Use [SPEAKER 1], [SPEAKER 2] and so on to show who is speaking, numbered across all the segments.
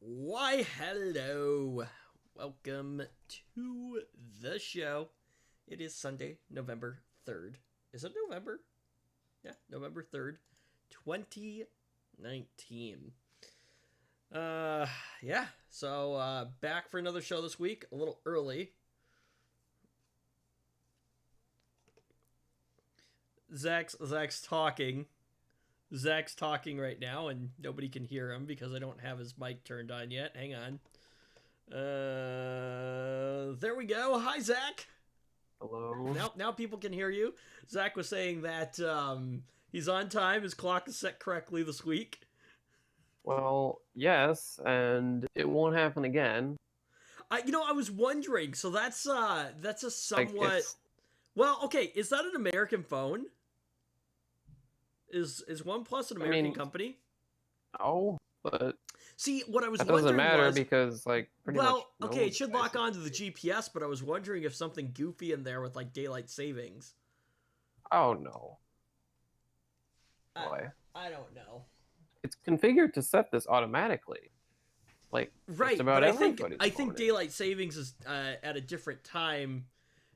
[SPEAKER 1] Why, hello. Welcome to the show. It is Sunday, November 3rd. Is it November? Yeah, November 3rd, 2019. Yeah, so back for another show this week, a little early. Zach's talking. Zach's talking right now, and nobody can hear him because I don't have his mic turned on yet. Hang on. There we go. Hi, Zach.
[SPEAKER 2] Hello.
[SPEAKER 1] Now people can hear you. Zach was saying that he's on time. His clock is set correctly this week.
[SPEAKER 2] Well, yes, and it won't happen again.
[SPEAKER 1] I was wondering. So that's a somewhat.
[SPEAKER 2] it's-
[SPEAKER 1] Well, okay. Is that an American phone? Is OnePlus an American company?
[SPEAKER 2] No, but
[SPEAKER 1] See, what I was
[SPEAKER 2] that
[SPEAKER 1] wondering
[SPEAKER 2] doesn't matter
[SPEAKER 1] was,
[SPEAKER 2] because, pretty much.
[SPEAKER 1] well,
[SPEAKER 2] no
[SPEAKER 1] okay, it should lock
[SPEAKER 2] devices-
[SPEAKER 1] onto the GPS, but I was wondering if something goofy in there with like daylight savings.
[SPEAKER 2] Oh no.
[SPEAKER 1] I-
[SPEAKER 2] Boy,
[SPEAKER 1] I don't know.
[SPEAKER 2] it's configured to set this automatically.
[SPEAKER 1] Right,
[SPEAKER 2] just about
[SPEAKER 1] but I think
[SPEAKER 2] everybody's phone is.
[SPEAKER 1] daylight savings is at a different time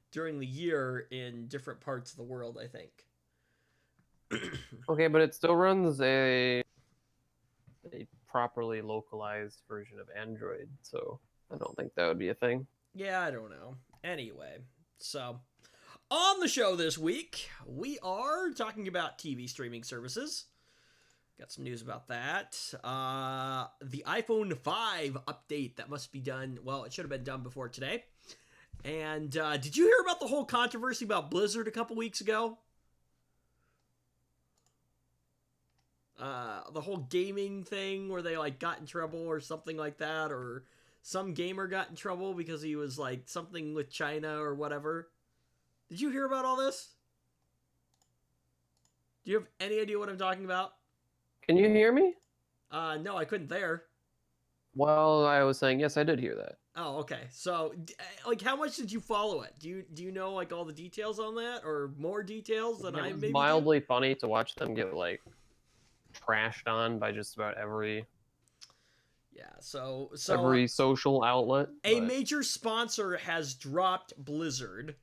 [SPEAKER 1] during the year in different parts of the world. I think.
[SPEAKER 2] Okay, but it still runs a properly localized version of Android, so I don't think that would be a thing.
[SPEAKER 1] Yeah, I don't know. Anyway, so on the show this week, we are talking about TV streaming services. Got some news about that. The iPhone 5 update that must be done. Well, it should have been done before today. And did you hear about the whole controversy about Blizzard a couple weeks ago? The whole gaming thing where they got in trouble or something like that, or some gamer got in trouble because he was something with China or whatever. Did you hear about all this? Do you have any idea what I'm talking about?
[SPEAKER 2] Can you hear me?
[SPEAKER 1] No, I couldn't there.
[SPEAKER 2] Well, I was saying yes, I did hear that.
[SPEAKER 1] Oh, okay. So, how much did you follow it? Do you know all the details on that, or more details than I
[SPEAKER 2] It was
[SPEAKER 1] maybe
[SPEAKER 2] mildly funny to watch them get trashed on by just about every
[SPEAKER 1] do? Yeah. So
[SPEAKER 2] every social outlet.
[SPEAKER 1] a
[SPEAKER 2] but-
[SPEAKER 1] major sponsor has dropped Blizzard,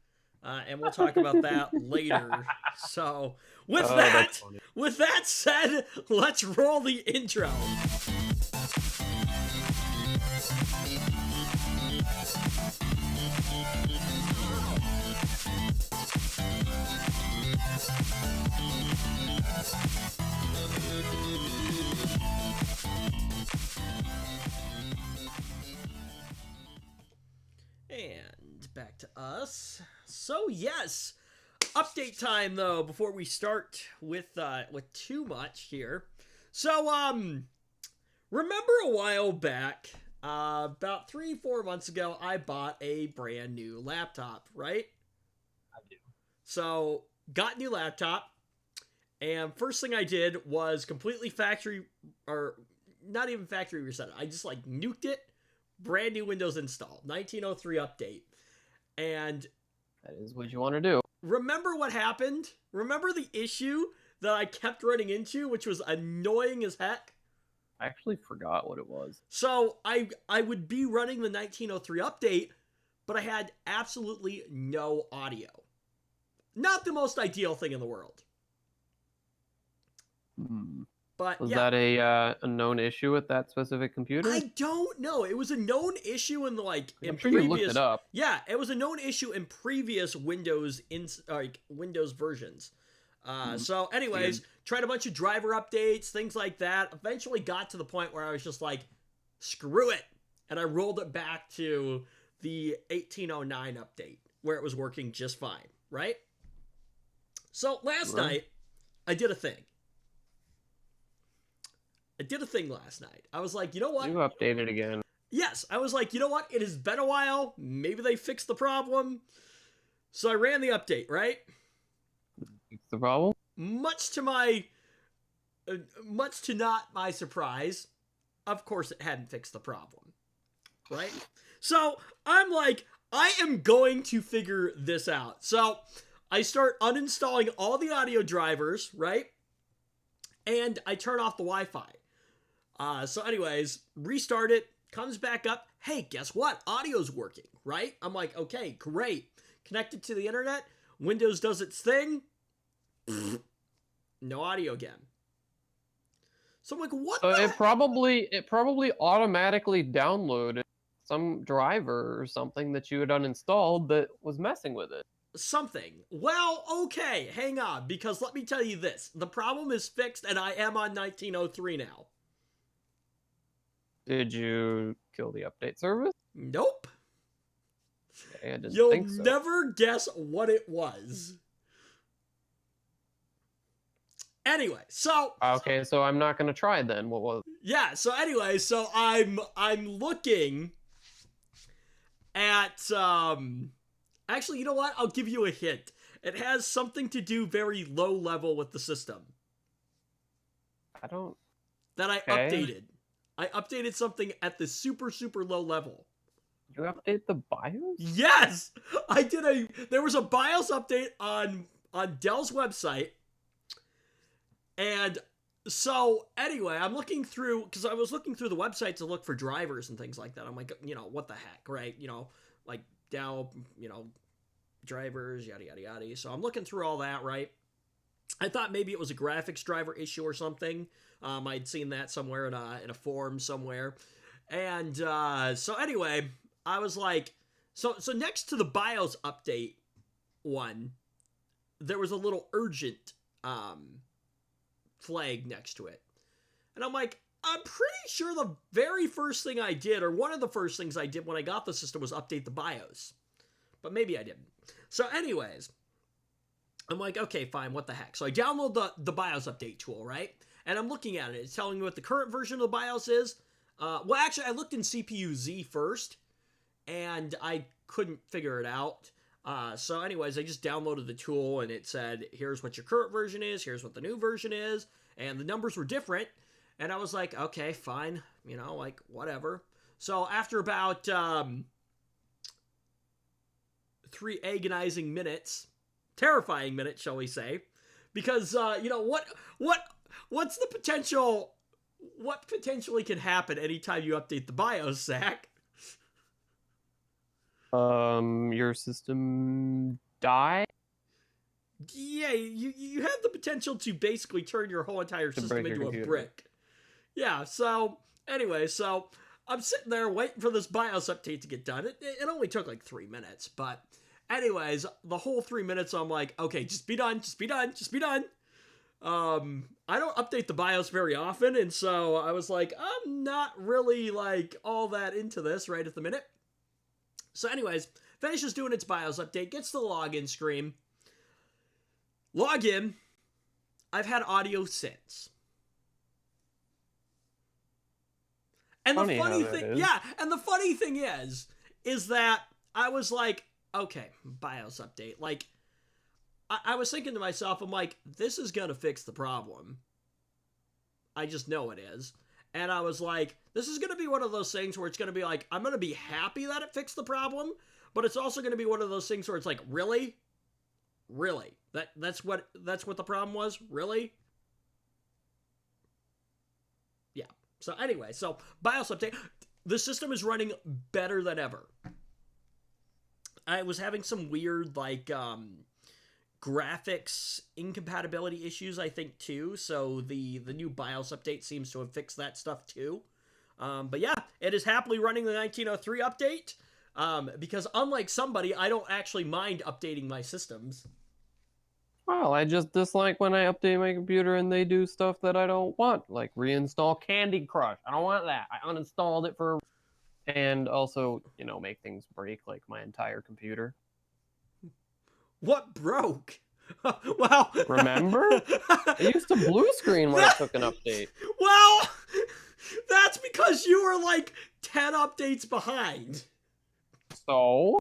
[SPEAKER 1] and we'll talk about that later. So, with
[SPEAKER 2] Oh, that's
[SPEAKER 1] that,
[SPEAKER 2] funny.
[SPEAKER 1] with that said, let's roll the intro. And back to us. So yes, update time though before we start with too much here. So remember a while back, about 3-4 months ago, I bought a brand new laptop, right?
[SPEAKER 2] I do.
[SPEAKER 1] So got a new laptop, and first thing I did was completely factory, or not even factory reset it. I just nuked it. Brand new Windows install, 1903 update. And
[SPEAKER 2] That is what you want to do.
[SPEAKER 1] remember what happened? Remember the issue that I kept running into, which was annoying as heck?
[SPEAKER 2] I actually forgot what it was.
[SPEAKER 1] So I would be running the 1903 update, but I had absolutely no audio. Not the most ideal thing in the world. But
[SPEAKER 2] Was
[SPEAKER 1] yeah.
[SPEAKER 2] that a known issue with that specific computer?
[SPEAKER 1] I don't know. It was a known issue in
[SPEAKER 2] I'm sure you looked it up.
[SPEAKER 1] Yeah, it was a known issue in previous Windows Windows versions. So, anyways, tried a bunch of driver updates, things like that. Eventually, got to the point where I was just like, "Screw it," and I rolled it back to the 1809 update where it was working just fine. Right. So last night, I did a thing. Last night. I was like, you know what?
[SPEAKER 2] You updated again.
[SPEAKER 1] Yes, I was like, you know what? It has been a while. Maybe they fixed the problem. So I ran the update, right?
[SPEAKER 2] Fix the problem?
[SPEAKER 1] Much to not my surprise, of course it hadn't fixed the problem, right? So I'm like, I am going to figure this out. So I start uninstalling all the audio drivers, right? And I turn off the Wi-Fi. So anyways, restart it, Comes back up. Hey, guess what? Audio's working, right? I'm like, okay, great. Connected to the internet. Windows does its thing. No audio again. So I'm like, what
[SPEAKER 2] So
[SPEAKER 1] the
[SPEAKER 2] it probably automatically downloaded some driver or something that you had uninstalled that was messing with it.
[SPEAKER 1] something. Well, okay, hang on, because let me tell you this. The problem is fixed, and I am on 1903 now.
[SPEAKER 2] Did you kill the update service?
[SPEAKER 1] Nope.
[SPEAKER 2] Okay, I didn't
[SPEAKER 1] You'll
[SPEAKER 2] think so.
[SPEAKER 1] never guess what it was. Anyway, so
[SPEAKER 2] Okay, so I'm not gonna try then. What was?
[SPEAKER 1] yeah, so anyway, so I'm looking at actually, you know what? I'll give you a hint. It has something to do very low level with the system
[SPEAKER 2] I don't.
[SPEAKER 1] that I
[SPEAKER 2] Okay.
[SPEAKER 1] updated. I updated something at the super low level.
[SPEAKER 2] You update the BIOS?
[SPEAKER 1] Yes, I did there was a BIOS update on Dell's website. And so anyway, I'm looking through, because I was looking through the website to look for drivers and things like that. I'm like, what the heck, right? Like Dell, drivers, yada, yada, yada. So I'm looking through all that, right? I thought maybe it was a graphics driver issue or something. I'd seen that somewhere in a forum somewhere. And so anyway, I was like, so next to the BIOS update one, there was a little urgent flag next to it. And I'm like, I'm pretty sure the very first thing I did, or one of the first things I did when I got the system, was update the BIOS. But maybe I didn't. So anyways, I'm like, okay, fine, what the heck. So I download the BIOS update tool, right? And I'm looking at it. It's telling me what the current version of the BIOS is. Well, actually, I looked in CPU-Z first, and I couldn't figure it out. So anyways, I just downloaded the tool, and it said, here's what your current version is, here's what the new version is, and the numbers were different, and I was like, okay, fine, like, whatever. So after about 3 agonizing minutes, terrifying minutes, shall we say, because, what's the potential, what potentially can happen anytime you update the BIOS, Zach?
[SPEAKER 2] Your system died?
[SPEAKER 1] Yeah, you have the potential to basically turn your whole entire system into a brick. Yeah, so, anyway, so I'm sitting there waiting for this BIOS update to get done. It only took like 3 minutes, but anyways, the whole 3 minutes I'm like, okay, just be done, just be done, just be done. I don't update the BIOS very often, and so I was like, I'm not really, like, all that into this right at the minute. So anyways, finishes doing its BIOS update, gets to the login screen. Log in. I've had audio since. And the funny thing, yeah, and the funny thing is that I was like, okay, BIOS update. Like, I was thinking to myself, I'm like, this is going to fix the problem. I just know it is. And I was like, this is going to be one of those things where it's going to be like, I'm going to be happy that it fixed the problem, but it's also going to be one of those things where it's like, really? Really? That's what the problem was? Really? Yeah. So anyway, so BIOS update. The system is running better than ever. I was having some weird, like, graphics incompatibility issues, I think, too. So the new BIOS update seems to have fixed that stuff, too. But yeah, it is happily running the 1903 update. Because unlike somebody, I don't actually mind updating my systems.
[SPEAKER 2] Well, I just dislike when I update my computer and they do stuff that I don't want, like reinstall Candy Crush. I don't want that. I uninstalled it for... And also, make things break, like my entire computer.
[SPEAKER 1] What broke? Well,
[SPEAKER 2] remember? It used to blue screen when I took an update.
[SPEAKER 1] Well, that's because you were like 10 updates behind.
[SPEAKER 2] So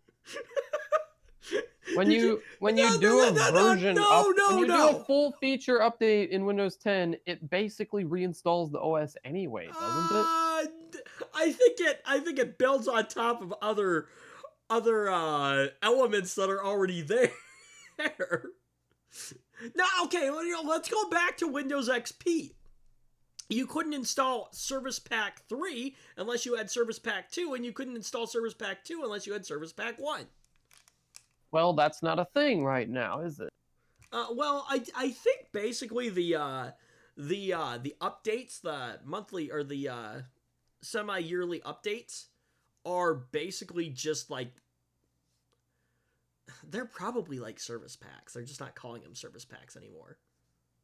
[SPEAKER 2] when you do a full feature update in Windows 10, it basically reinstalls the OS anyway, doesn't it?
[SPEAKER 1] I think it builds on top of other elements that are already there. Now, okay, let's go back to Windows XP. you couldn't install Service Pack 3 unless you had Service Pack 2, and you couldn't install Service Pack 2 unless you had Service Pack 1.
[SPEAKER 2] Well, that's not a thing right now, is it?
[SPEAKER 1] Well, I think basically the updates, the monthly or the semi-yearly updates are basically just like, they're probably like service packs. They're just not calling them service packs anymore.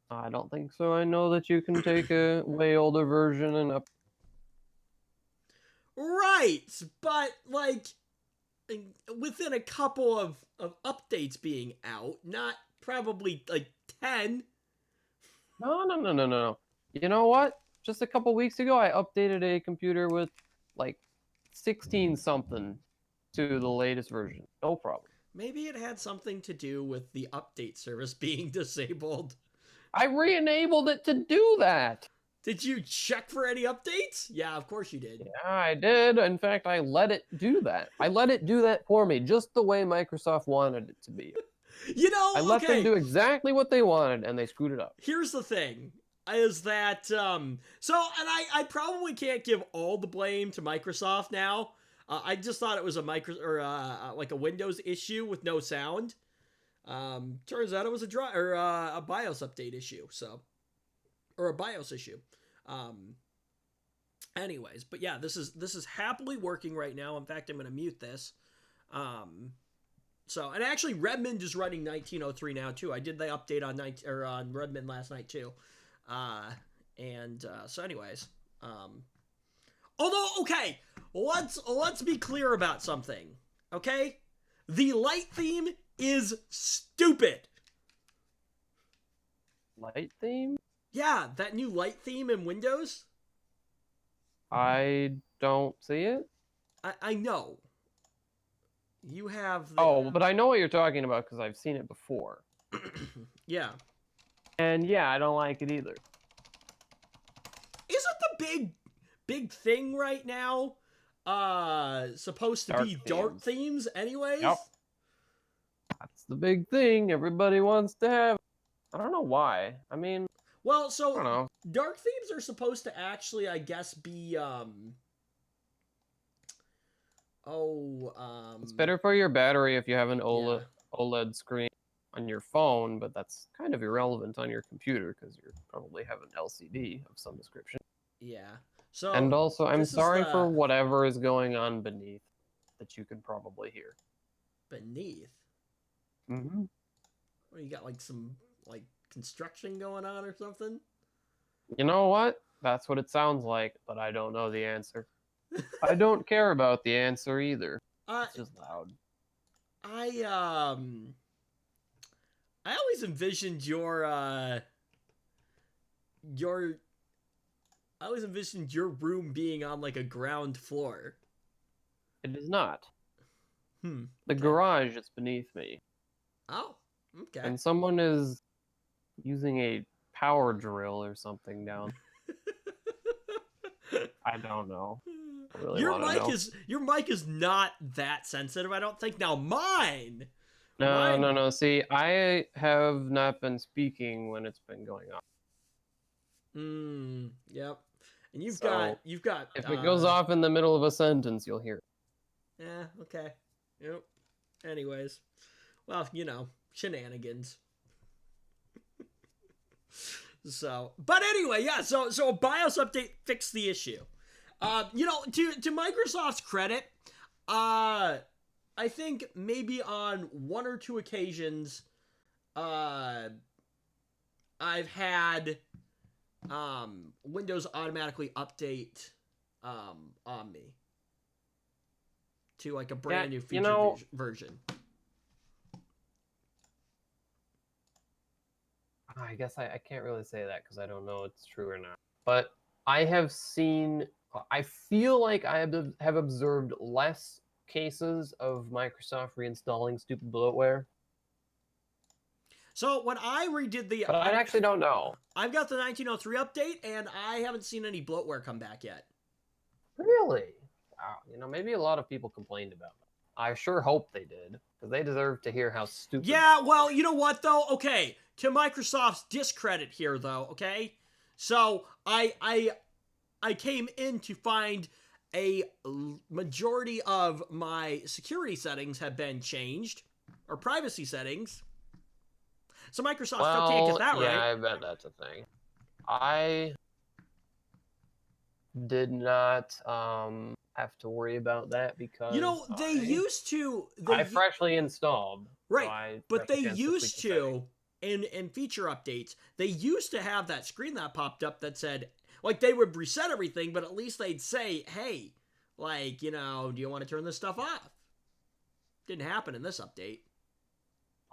[SPEAKER 2] I don't think so. I know that you can take a way older version and up.
[SPEAKER 1] Right, but like within a couple of updates being out, not probably like 10.
[SPEAKER 2] No. You know what? Just a couple weeks ago, I updated a computer with like 16 something to the latest version. No problem.
[SPEAKER 1] Maybe it had something to do with the update service being disabled.
[SPEAKER 2] I re-enabled it to do that.
[SPEAKER 1] Did you check for any updates? Yeah, of course you did.
[SPEAKER 2] Yeah, I did. In fact, I let it do that. I let it do that for me, just the way Microsoft wanted it to be.
[SPEAKER 1] You know,
[SPEAKER 2] I let them do exactly what they wanted, and they screwed it up.
[SPEAKER 1] Here's the thing, is that, and I probably can't give all the blame to Microsoft now. I just thought it was like a Windows issue with no sound. Turns out it was a BIOS update issue, or a BIOS issue. Anyways, but yeah, this is happily working right now. In fact, I'm going to mute this. And actually, Redmond is running 1903 now too. I did the update on Redmond last night too. So anyways, although, okay, let's be clear about something, okay? The light theme is stupid.
[SPEAKER 2] Light theme?
[SPEAKER 1] Yeah, that new light theme in Windows.
[SPEAKER 2] I don't see it.
[SPEAKER 1] I know. You have
[SPEAKER 2] Oh, but I know what you're talking about because I've seen it before.
[SPEAKER 1] Yeah.
[SPEAKER 2] And yeah, I don't like it either.
[SPEAKER 1] Isn't the big thing right now supposed to be dark themes anyways?
[SPEAKER 2] Yep. That's the big thing everybody wants to have. I don't know why. I mean,
[SPEAKER 1] well, so
[SPEAKER 2] I don't know.
[SPEAKER 1] Dark themes are supposed to actually, I guess, be
[SPEAKER 2] it's better for your battery if you have an OLED screen on your phone, but that's kind of irrelevant on your computer because you probably have an LCD of some description.
[SPEAKER 1] Yeah. So
[SPEAKER 2] and also, I'm sorry for whatever is going on beneath that you can probably hear.
[SPEAKER 1] Beneath?
[SPEAKER 2] Mm-hmm.
[SPEAKER 1] What, you got like some construction going on or something?
[SPEAKER 2] You know what? That's what it sounds like, but I don't know the answer. I don't care about the answer either. It's just loud.
[SPEAKER 1] I always envisioned your room being on like a ground floor.
[SPEAKER 2] It is not.
[SPEAKER 1] The
[SPEAKER 2] garage is beneath me.
[SPEAKER 1] Oh, okay.
[SPEAKER 2] And someone is using a power drill or something down. I don't know. I really
[SPEAKER 1] your mic is not that sensitive, I don't think. Now mine.
[SPEAKER 2] No. See, I have not been speaking when it's been going on.
[SPEAKER 1] Yep. And you've got.
[SPEAKER 2] If it goes off in the middle of a sentence, you'll hear it.
[SPEAKER 1] Yeah. Okay. Yep. Anyways, well, shenanigans. But anyway, yeah. So a BIOS update fixed the issue. To Microsoft's credit, I think maybe on one or two occasions, I've had Windows automatically update on me to like a brand new feature version.
[SPEAKER 2] I guess I can't really say that because I don't know if it's true or not. But I feel like I have observed less cases of Microsoft reinstalling stupid bloatware.
[SPEAKER 1] So when I redid
[SPEAKER 2] but I actually don't know.
[SPEAKER 1] I've got the 1903 update, and I haven't seen any bloatware come back yet.
[SPEAKER 2] Really? Wow. Maybe a lot of people complained about it. I sure hope they did, because they deserve to hear how stupid.
[SPEAKER 1] Yeah, well, you know what, though? Okay, to Microsoft's discredit here, though, okay? So I came in to find a majority of my security settings have been changed, or privacy settings. So Microsoft still can't get
[SPEAKER 2] Well,
[SPEAKER 1] that
[SPEAKER 2] yeah,
[SPEAKER 1] right.
[SPEAKER 2] I bet that's a thing. I did not have to worry about that
[SPEAKER 1] You
[SPEAKER 2] because
[SPEAKER 1] know, they used to.
[SPEAKER 2] I freshly installed, so
[SPEAKER 1] Right,
[SPEAKER 2] I
[SPEAKER 1] but
[SPEAKER 2] got the
[SPEAKER 1] they
[SPEAKER 2] chance to tweak
[SPEAKER 1] used
[SPEAKER 2] the settings.
[SPEAKER 1] to in feature updates. They used to have that screen that popped up that said, like, they would reset everything, but at least they'd say, hey, like, you know, do you want to turn this stuff off? Didn't happen in this update.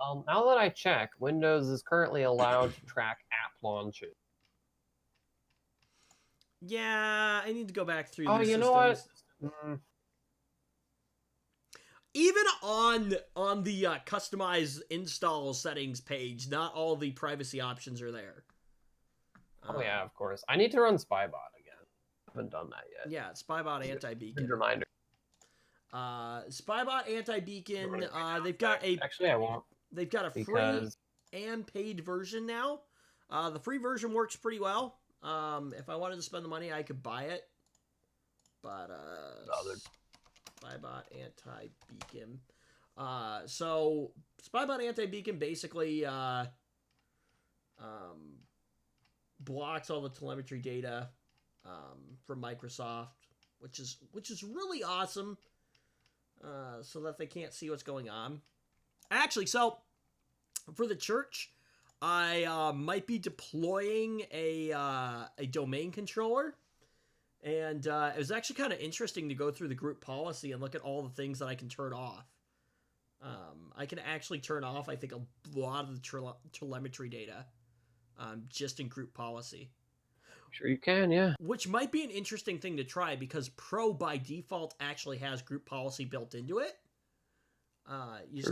[SPEAKER 2] Now that I check, Windows is currently allowed to track app launches.
[SPEAKER 1] Yeah, I need to go back through
[SPEAKER 2] Oh,
[SPEAKER 1] these
[SPEAKER 2] you know what?
[SPEAKER 1] systems. Even on the customized install settings page, not all the privacy options are there.
[SPEAKER 2] Oh yeah, of course. I need to run Spybot again. I haven't done that yet.
[SPEAKER 1] Yeah, Spybot anti-beacon.
[SPEAKER 2] Good reminder.
[SPEAKER 1] Spybot anti-beacon. They've got a
[SPEAKER 2] Actually I won't.
[SPEAKER 1] They've got a free and paid version now. The free version works pretty well. If I wanted to spend the money, I could buy it. But Spybot anti-beacon. So Spybot anti-beacon basically blocks all the telemetry data from Microsoft, which is really awesome. So that they can't see what's going on. Actually, so for the church, I might be deploying a domain controller, and it was actually kind of interesting to go through the group policy and look at all the things that I can turn off. I can actually turn off, I think, a lot of the telemetry data just in group policy.
[SPEAKER 2] Sure you can, yeah.
[SPEAKER 1] Which might be an interesting thing to try because Pro by default actually has group policy built into it. You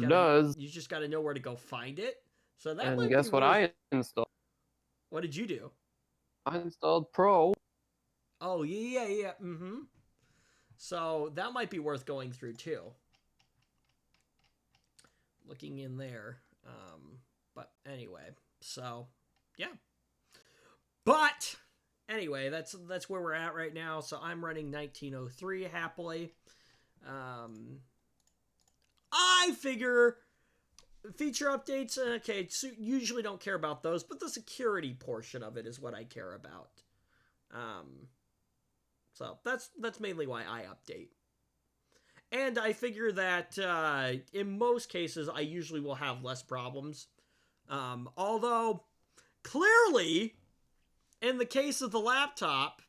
[SPEAKER 1] just gotta know where to go find it. So that
[SPEAKER 2] and
[SPEAKER 1] might
[SPEAKER 2] guess
[SPEAKER 1] be
[SPEAKER 2] what I installed?
[SPEAKER 1] What did you do?
[SPEAKER 2] I installed Pro.
[SPEAKER 1] Oh yeah. So that might be worth going through too. Looking in there. But anyway, so yeah. But anyway, that's where we're at right now. So I'm running 1903 happily. I figure feature updates, okay, so usually don't care about those, but the security portion of it is what I care about. So that's mainly why I update. And I figure that in most cases, I usually will have less problems. Although, clearly, in the case of the laptop,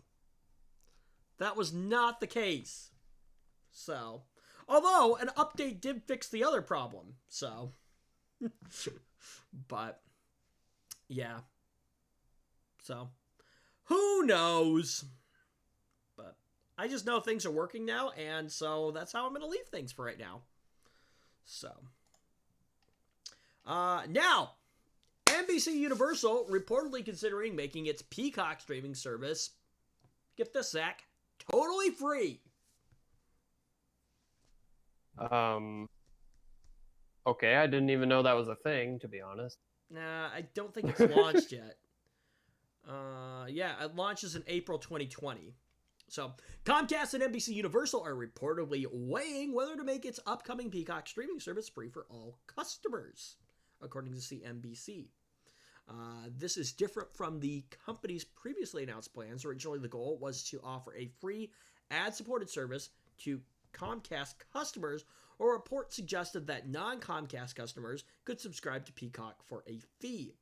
[SPEAKER 1] that was not the case. So, although an update did fix the other problem, so. But, yeah. So, who knows? But I just know things are working now, and so that's how I'm going to leave things for right now. So, now, NBC Universal reportedly considering making its Peacock streaming service, get this, Zach, totally free.
[SPEAKER 2] Okay, I didn't even know that was a thing, to be honest.
[SPEAKER 1] Nah, I don't think it's launched yet. Yeah, it launches in April 2020. So, Comcast and NBC Universal are reportedly weighing whether to make its upcoming Peacock streaming service free for all customers, according to CNBC. This is different from the company's previously announced plans. Originally, the goal was to offer a free ad-supported service to Comcast customers, or a report suggested that non-Comcast customers could subscribe to Peacock for a fee.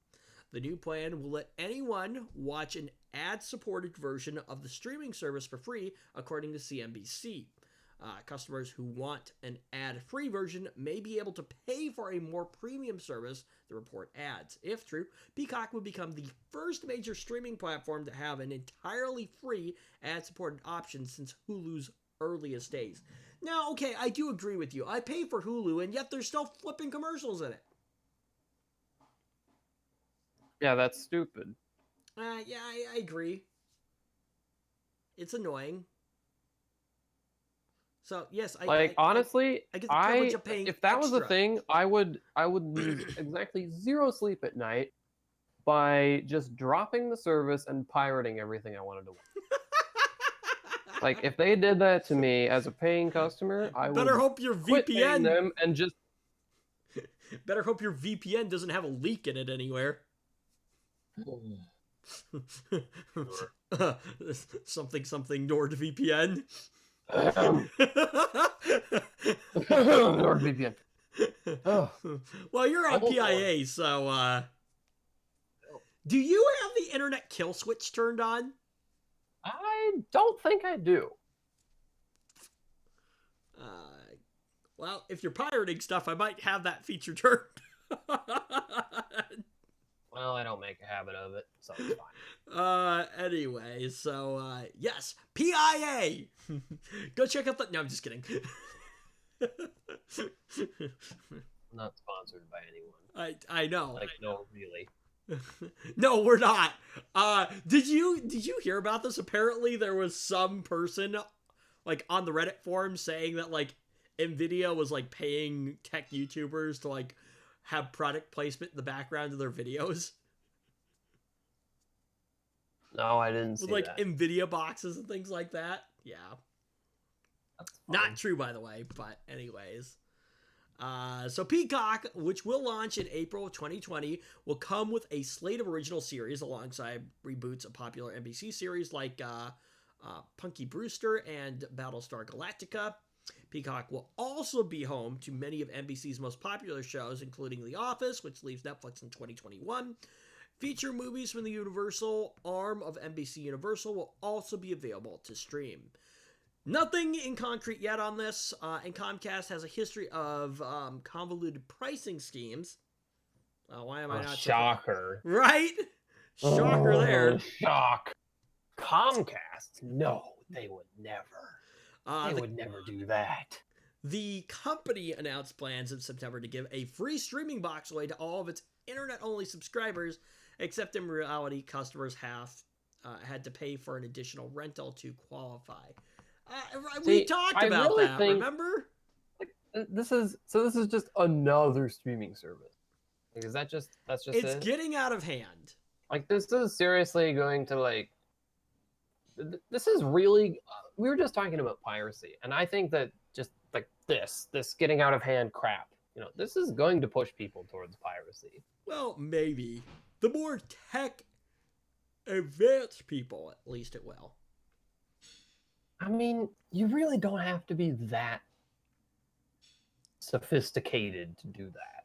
[SPEAKER 1] The new plan will let anyone watch an ad-supported version of the streaming service for free, according to CNBC. Customers who want an ad-free version may be able to pay for a more premium service, the report adds. If true, Peacock would become the first major streaming platform to have an entirely free ad-supported option since Hulu's earliest days. Now, okay, I do agree with you. I pay for Hulu, and yet there's still flipping commercials in it.
[SPEAKER 2] Yeah, that's stupid.
[SPEAKER 1] Yeah, I agree. It's annoying. So yes,
[SPEAKER 2] honestly,
[SPEAKER 1] I get the privilege of paying
[SPEAKER 2] if that
[SPEAKER 1] extra.
[SPEAKER 2] was a thing, I would lose exactly 0 sleep at night by just dropping the service and pirating everything I wanted to watch. Like, if they did that to me as a paying customer, I
[SPEAKER 1] Better
[SPEAKER 2] would
[SPEAKER 1] hope your
[SPEAKER 2] quit paying
[SPEAKER 1] VPN.
[SPEAKER 2] them and just...
[SPEAKER 1] Better hope your VPN doesn't have a leak in it anywhere. Something NordVPN.
[SPEAKER 2] NordVPN. Oh.
[SPEAKER 1] Well, you're on PIA, so do you have the internet kill switch turned on?
[SPEAKER 2] I don't think I do.
[SPEAKER 1] Well, if you're pirating stuff, I might have that feature turned.
[SPEAKER 2] Well, I don't make a habit of it, so it's fine.
[SPEAKER 1] Anyway, so, yes, PIA! Go check out the... No, I'm just kidding.
[SPEAKER 2] Not sponsored by anyone.
[SPEAKER 1] I know.
[SPEAKER 2] Like, no, really.
[SPEAKER 1] No, we're not. Did you hear about this? Apparently, there was some person, like, on the Reddit forum saying that, like, NVIDIA was, like, paying tech YouTubers to, like, have product placement in the background of their videos.
[SPEAKER 2] No, I didn't see
[SPEAKER 1] with, like,
[SPEAKER 2] that.
[SPEAKER 1] NVIDIA boxes and things like that. Yeah.
[SPEAKER 2] That's
[SPEAKER 1] not true, by the way, but anyways. So Peacock, which will launch in April of 2020, will come with a slate of original series alongside reboots of popular NBC series like Punky Brewster and Battlestar Galactica. Peacock will also be home to many of NBC's most popular shows, including The Office, which leaves Netflix in 2021. Feature movies from the Universal arm of NBC Universal will also be available to stream. Nothing in concrete yet on this, and Comcast has a history of convoluted pricing schemes. Why am I not...
[SPEAKER 2] Shocker.
[SPEAKER 1] Right? Shocker there.
[SPEAKER 2] Shock. Comcast? No, they would never. They would never do that.
[SPEAKER 1] The company announced plans in September to give a free streaming box away to all of its internet-only subscribers, except in reality, customers had to pay for an additional rental to qualify. We talked about really that, remember?
[SPEAKER 2] This is just another streaming service. Like, that's just
[SPEAKER 1] it's getting out of hand.
[SPEAKER 2] Like, this is seriously going to, like, this is really, we were just talking about piracy, and I think that just like this getting out of hand crap, this is going to push people towards piracy.
[SPEAKER 1] Well, maybe. The more tech advanced people, at least it will.
[SPEAKER 2] I mean, you really don't have to be that sophisticated to do that.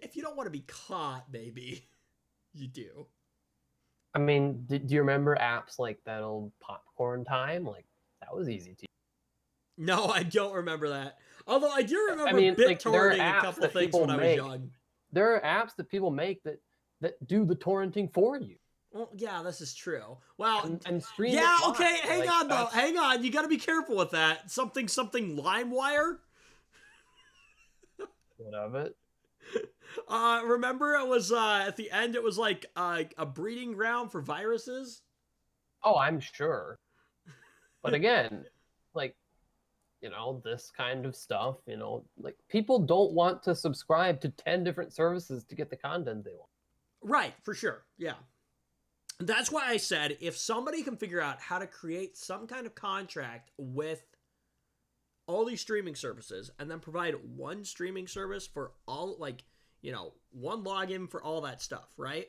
[SPEAKER 1] If you don't want to be caught, maybe you do.
[SPEAKER 2] I mean, do you remember apps like that old Popcorn Time? Like, that was easy to use.
[SPEAKER 1] No, I don't remember that. Although I do remember BitTorrenting a couple things when I was young.
[SPEAKER 2] There are apps that people make that do the torrenting for you.
[SPEAKER 1] Well, yeah, this is true. Well,
[SPEAKER 2] and stream
[SPEAKER 1] yeah, okay, hang on, though. Hang on. You got to be careful with that. Something LimeWire?
[SPEAKER 2] What of it?
[SPEAKER 1] Remember it was, at the end, it was like a breeding ground for viruses?
[SPEAKER 2] Oh, I'm sure. But again, like, this kind of stuff, like, people don't want to subscribe to 10 different services to get the content they want.
[SPEAKER 1] Right, for sure, yeah. That's why I said, if somebody can figure out how to create some kind of contract with all these streaming services and then provide one streaming service for all, like, one login for all that stuff, right?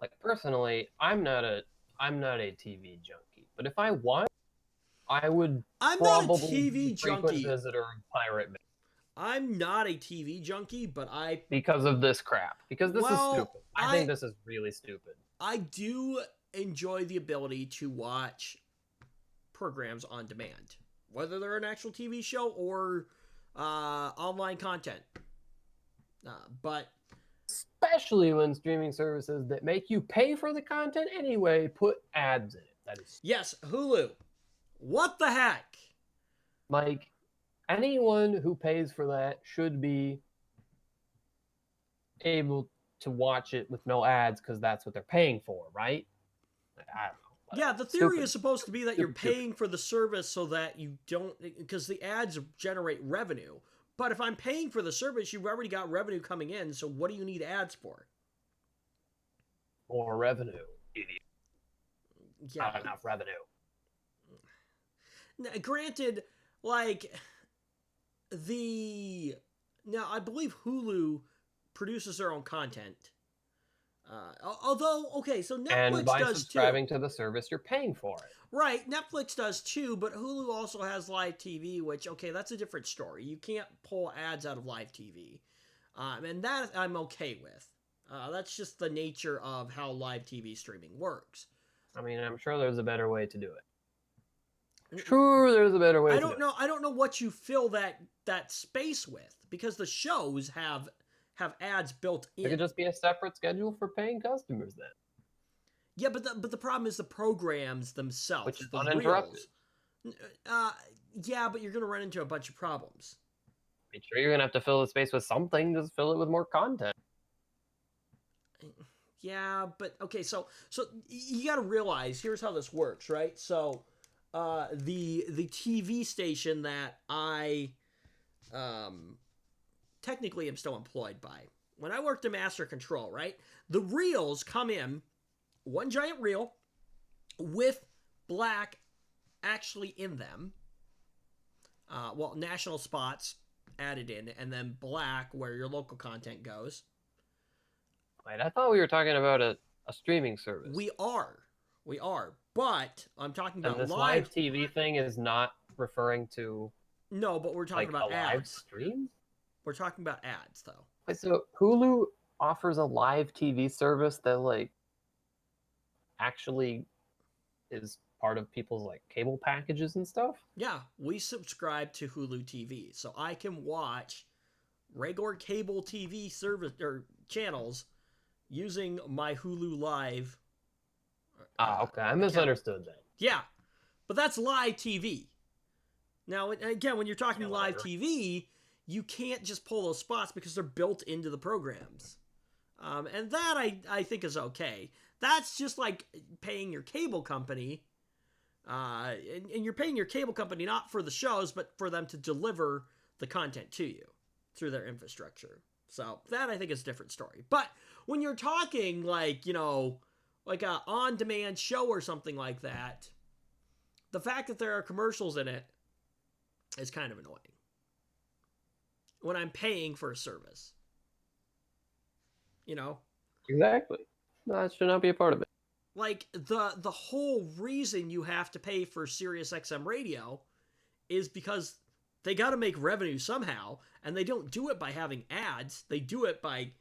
[SPEAKER 2] Like, personally, I'm not a TV junkie, but if I want, I would probably
[SPEAKER 1] not a TV junkie.
[SPEAKER 2] Visitor of Pirate Bay.
[SPEAKER 1] I'm not a TV junkie, but
[SPEAKER 2] because of this crap. Because this is stupid. I think this is really stupid.
[SPEAKER 1] I do enjoy the ability to watch programs on demand, whether they're an actual TV show or online content. But
[SPEAKER 2] especially when streaming services that make you pay for the content anyway put ads in it. That is
[SPEAKER 1] yes, Hulu. What the heck?
[SPEAKER 2] Like, anyone who pays for that should be able to watch it with no ads because that's what they're paying for, right? I don't know.
[SPEAKER 1] Yeah, the theory is supposed to be that you're paying for the service so that you don't, because the ads generate revenue. But if I'm paying for the service, you've already got revenue coming in, so what do you need ads for?
[SPEAKER 2] More revenue. Idiot.
[SPEAKER 1] Yeah.
[SPEAKER 2] Not enough revenue.
[SPEAKER 1] Now, granted, like now I believe Hulu produces their own content. Although, okay, so
[SPEAKER 2] And
[SPEAKER 1] Netflix
[SPEAKER 2] by
[SPEAKER 1] does
[SPEAKER 2] subscribing
[SPEAKER 1] too.
[SPEAKER 2] to the service, you're paying for it.
[SPEAKER 1] Right, Netflix does too, but Hulu also has live TV, which, okay, that's a different story. You can't pull ads out of live TV. And that I'm okay with. That's just the nature of how live TV streaming works.
[SPEAKER 2] I mean, I'm sure there's a better way to do it. Sure, there's a better way
[SPEAKER 1] I
[SPEAKER 2] to
[SPEAKER 1] don't
[SPEAKER 2] do
[SPEAKER 1] know. I don't know what you fill that space with, because the shows have ads built in.
[SPEAKER 2] It could just be a separate schedule for paying customers then.
[SPEAKER 1] Yeah, but the problem is the programs themselves,
[SPEAKER 2] Which is
[SPEAKER 1] the
[SPEAKER 2] uninterrupted.
[SPEAKER 1] reels. Yeah, but you're gonna run into a bunch of problems.
[SPEAKER 2] I'm sure you're gonna have to fill the space with something. Just fill it with more content.
[SPEAKER 1] Yeah, but okay, so you got to realize here's how this works, right? So, the TV station that I technically am still employed by, when I worked in Master Control, right? The reels come in one giant reel with black actually in them. Well, national spots added in, and then black where your local content goes.
[SPEAKER 2] Wait, I thought we were talking about a streaming service.
[SPEAKER 1] We are, but I'm talking about
[SPEAKER 2] and this live TV thing is not referring to.
[SPEAKER 1] No, but we're talking
[SPEAKER 2] like
[SPEAKER 1] about
[SPEAKER 2] a
[SPEAKER 1] ads.
[SPEAKER 2] live stream.
[SPEAKER 1] We're talking about ads, though.
[SPEAKER 2] Wait, so Hulu offers a live TV service that like actually is part of people's like cable packages and stuff?
[SPEAKER 1] Yeah, we subscribe to Hulu TV, so I can watch regular cable TV service or channels using my Hulu Live.
[SPEAKER 2] Okay, I misunderstood that.
[SPEAKER 1] Yeah, but that's live TV. Now, again, when you're talking live TV, you can't just pull those spots because they're built into the programs. And that I think is okay. That's just like paying your cable company. And you're paying your cable company not for the shows, but for them to deliver the content to you through their infrastructure. So that I think is a different story. But when you're talking like, like a on-demand show or something like that, the fact that there are commercials in it is kind of annoying when I'm paying for a service.
[SPEAKER 2] Exactly. That should not be a part of it.
[SPEAKER 1] Like the whole reason you have to pay for Sirius XM radio is because they got to make revenue somehow, and they don't do it by having ads. They do it by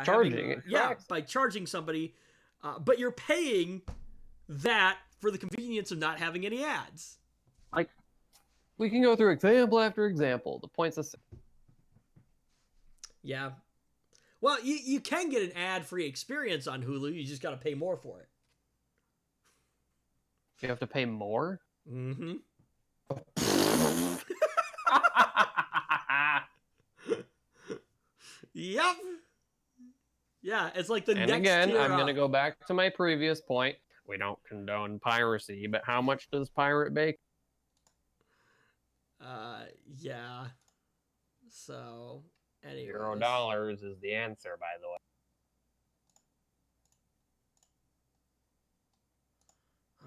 [SPEAKER 2] charging.
[SPEAKER 1] By charging somebody. But you're paying that for the convenience of not having any ads.
[SPEAKER 2] Like, we can go through example after example. The point's the same.
[SPEAKER 1] Yeah. Well, you can get an ad-free experience on Hulu. You just got to pay more for it.
[SPEAKER 2] You have to pay more?
[SPEAKER 1] Mm-hmm. Yep. Yeah, it's like the
[SPEAKER 2] and
[SPEAKER 1] next
[SPEAKER 2] again,
[SPEAKER 1] tier
[SPEAKER 2] I'm
[SPEAKER 1] up.
[SPEAKER 2] going to go back to my previous point. We don't condone piracy, but how much does Pirate Bay?
[SPEAKER 1] Yeah. So, anyway.
[SPEAKER 2] $0 is the answer, by the way.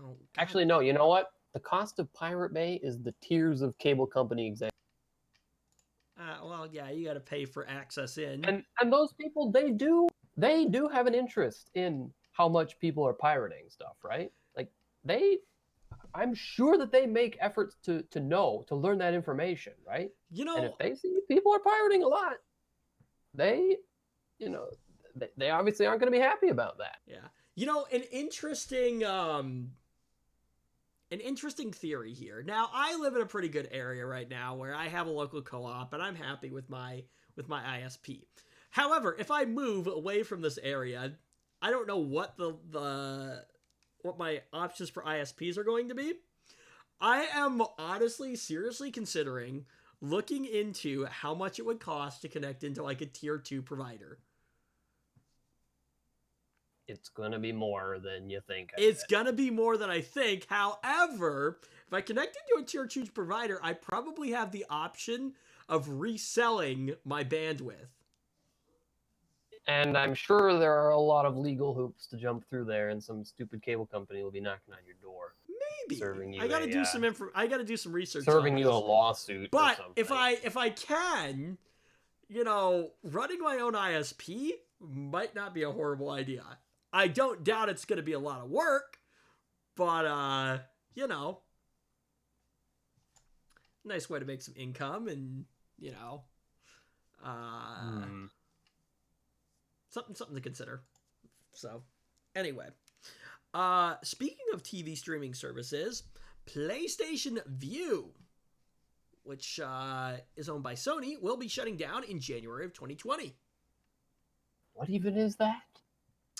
[SPEAKER 1] Oh,
[SPEAKER 2] actually, no. You know what? The cost of Pirate Bay is the tiers of cable company exam.
[SPEAKER 1] Well, yeah, you got to pay for access in.
[SPEAKER 2] And those people, they do have an interest in how much people are pirating stuff, right? Like I'm sure that they make efforts to learn that information, right? And if they see people are pirating a lot, they obviously aren't going to be happy about that.
[SPEAKER 1] Yeah. An interesting theory here. Now, I live in a pretty good area right now where I have a local co-op and I'm happy with my ISP. However, if I move away from this area, I don't know what what my options for ISPs are going to be. I am honestly, seriously considering looking into how much it would cost to connect into like a tier 2 provider.
[SPEAKER 2] It's going to be more than you think.
[SPEAKER 1] It's going to be more than I think. However, if I connect into a tier 2 provider, I probably have the option of reselling my bandwidth.
[SPEAKER 2] And I'm sure there are a lot of legal hoops to jump through there, and some stupid cable company will be knocking on your door,
[SPEAKER 1] Maybe
[SPEAKER 2] serving you
[SPEAKER 1] I got to do some I got to do some research
[SPEAKER 2] serving
[SPEAKER 1] on
[SPEAKER 2] you a
[SPEAKER 1] this.
[SPEAKER 2] lawsuit or
[SPEAKER 1] But
[SPEAKER 2] something.
[SPEAKER 1] if I can, running my own ISP might not be a horrible idea. I don't doubt it's going to be a lot of work, but nice way to make some income, and something to consider. So, anyway, speaking of TV streaming services, PlayStation Vue, which is owned by Sony, will be shutting down in January of 2020.
[SPEAKER 2] What even is that?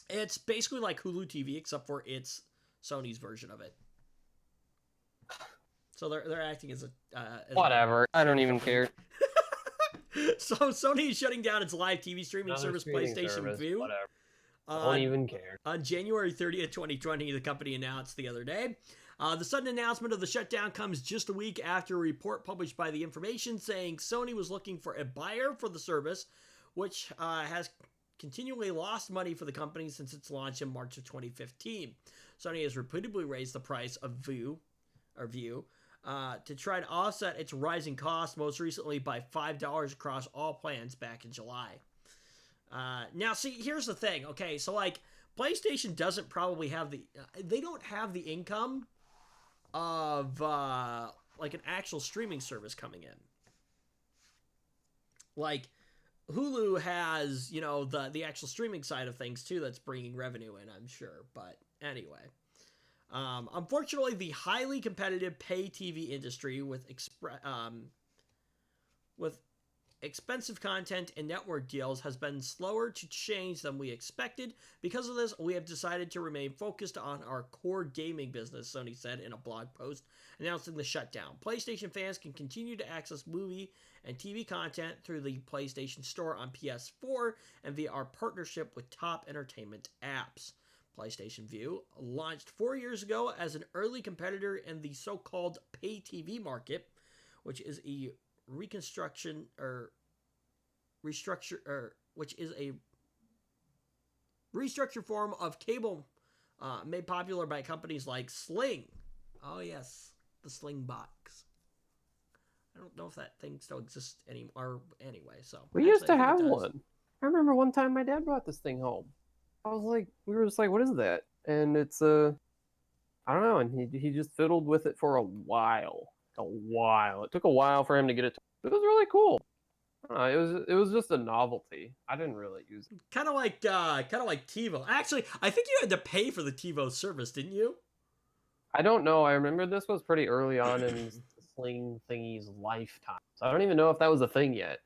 [SPEAKER 1] It's basically like Hulu TV, except for it's Sony's version of it. So they're acting as a
[SPEAKER 2] whatever. I don't even care.
[SPEAKER 1] So Sony is shutting down its live TV streaming service, PlayStation Vue.
[SPEAKER 2] Whatever. Don't even care.
[SPEAKER 1] On January 30th, 2020, the company announced the other day. The sudden announcement of the shutdown comes just a week after a report published by The Information saying Sony was looking for a buyer for the service, which has continually lost money for the company since its launch in March of 2015. Sony has repeatedly raised the price of Vue to try to offset its rising costs, most recently by $5 across all plans back in July. Now, see, here's the thing. Okay, so like PlayStation doesn't probably have they don't have the income of like an actual streaming service coming in. Like Hulu has, the actual streaming side of things too that's bringing revenue in, I'm sure. But anyway, unfortunately, the highly competitive pay TV industry with expensive content and network deals has been slower to change than we expected. Because of this, we have decided to remain focused on our core gaming business, Sony said in a blog post announcing the shutdown. PlayStation fans can continue to access movie and TV content through the PlayStation Store on PS4 and via our partnership with top entertainment apps. PlayStation Vue launched 4 years ago as an early competitor in the so-called pay TV market, which is a restructure form of cable made popular by companies like Sling. Oh yes, the Sling box. I don't know if that thing still exists anymore. Anyway, so
[SPEAKER 2] we used to have one. I remember one time my dad brought this thing home. We were just like, what is that? And it's I don't know. And he just fiddled with it for a while. It took a while for him to get it. It was really cool. It was just a novelty. I didn't really use it.
[SPEAKER 1] Kind of like TiVo. Actually, I think you had to pay for the TiVo service, didn't you?
[SPEAKER 2] I don't know. I remember this was pretty early on in the Sling thingy's lifetime. So I don't even know if that was a thing yet.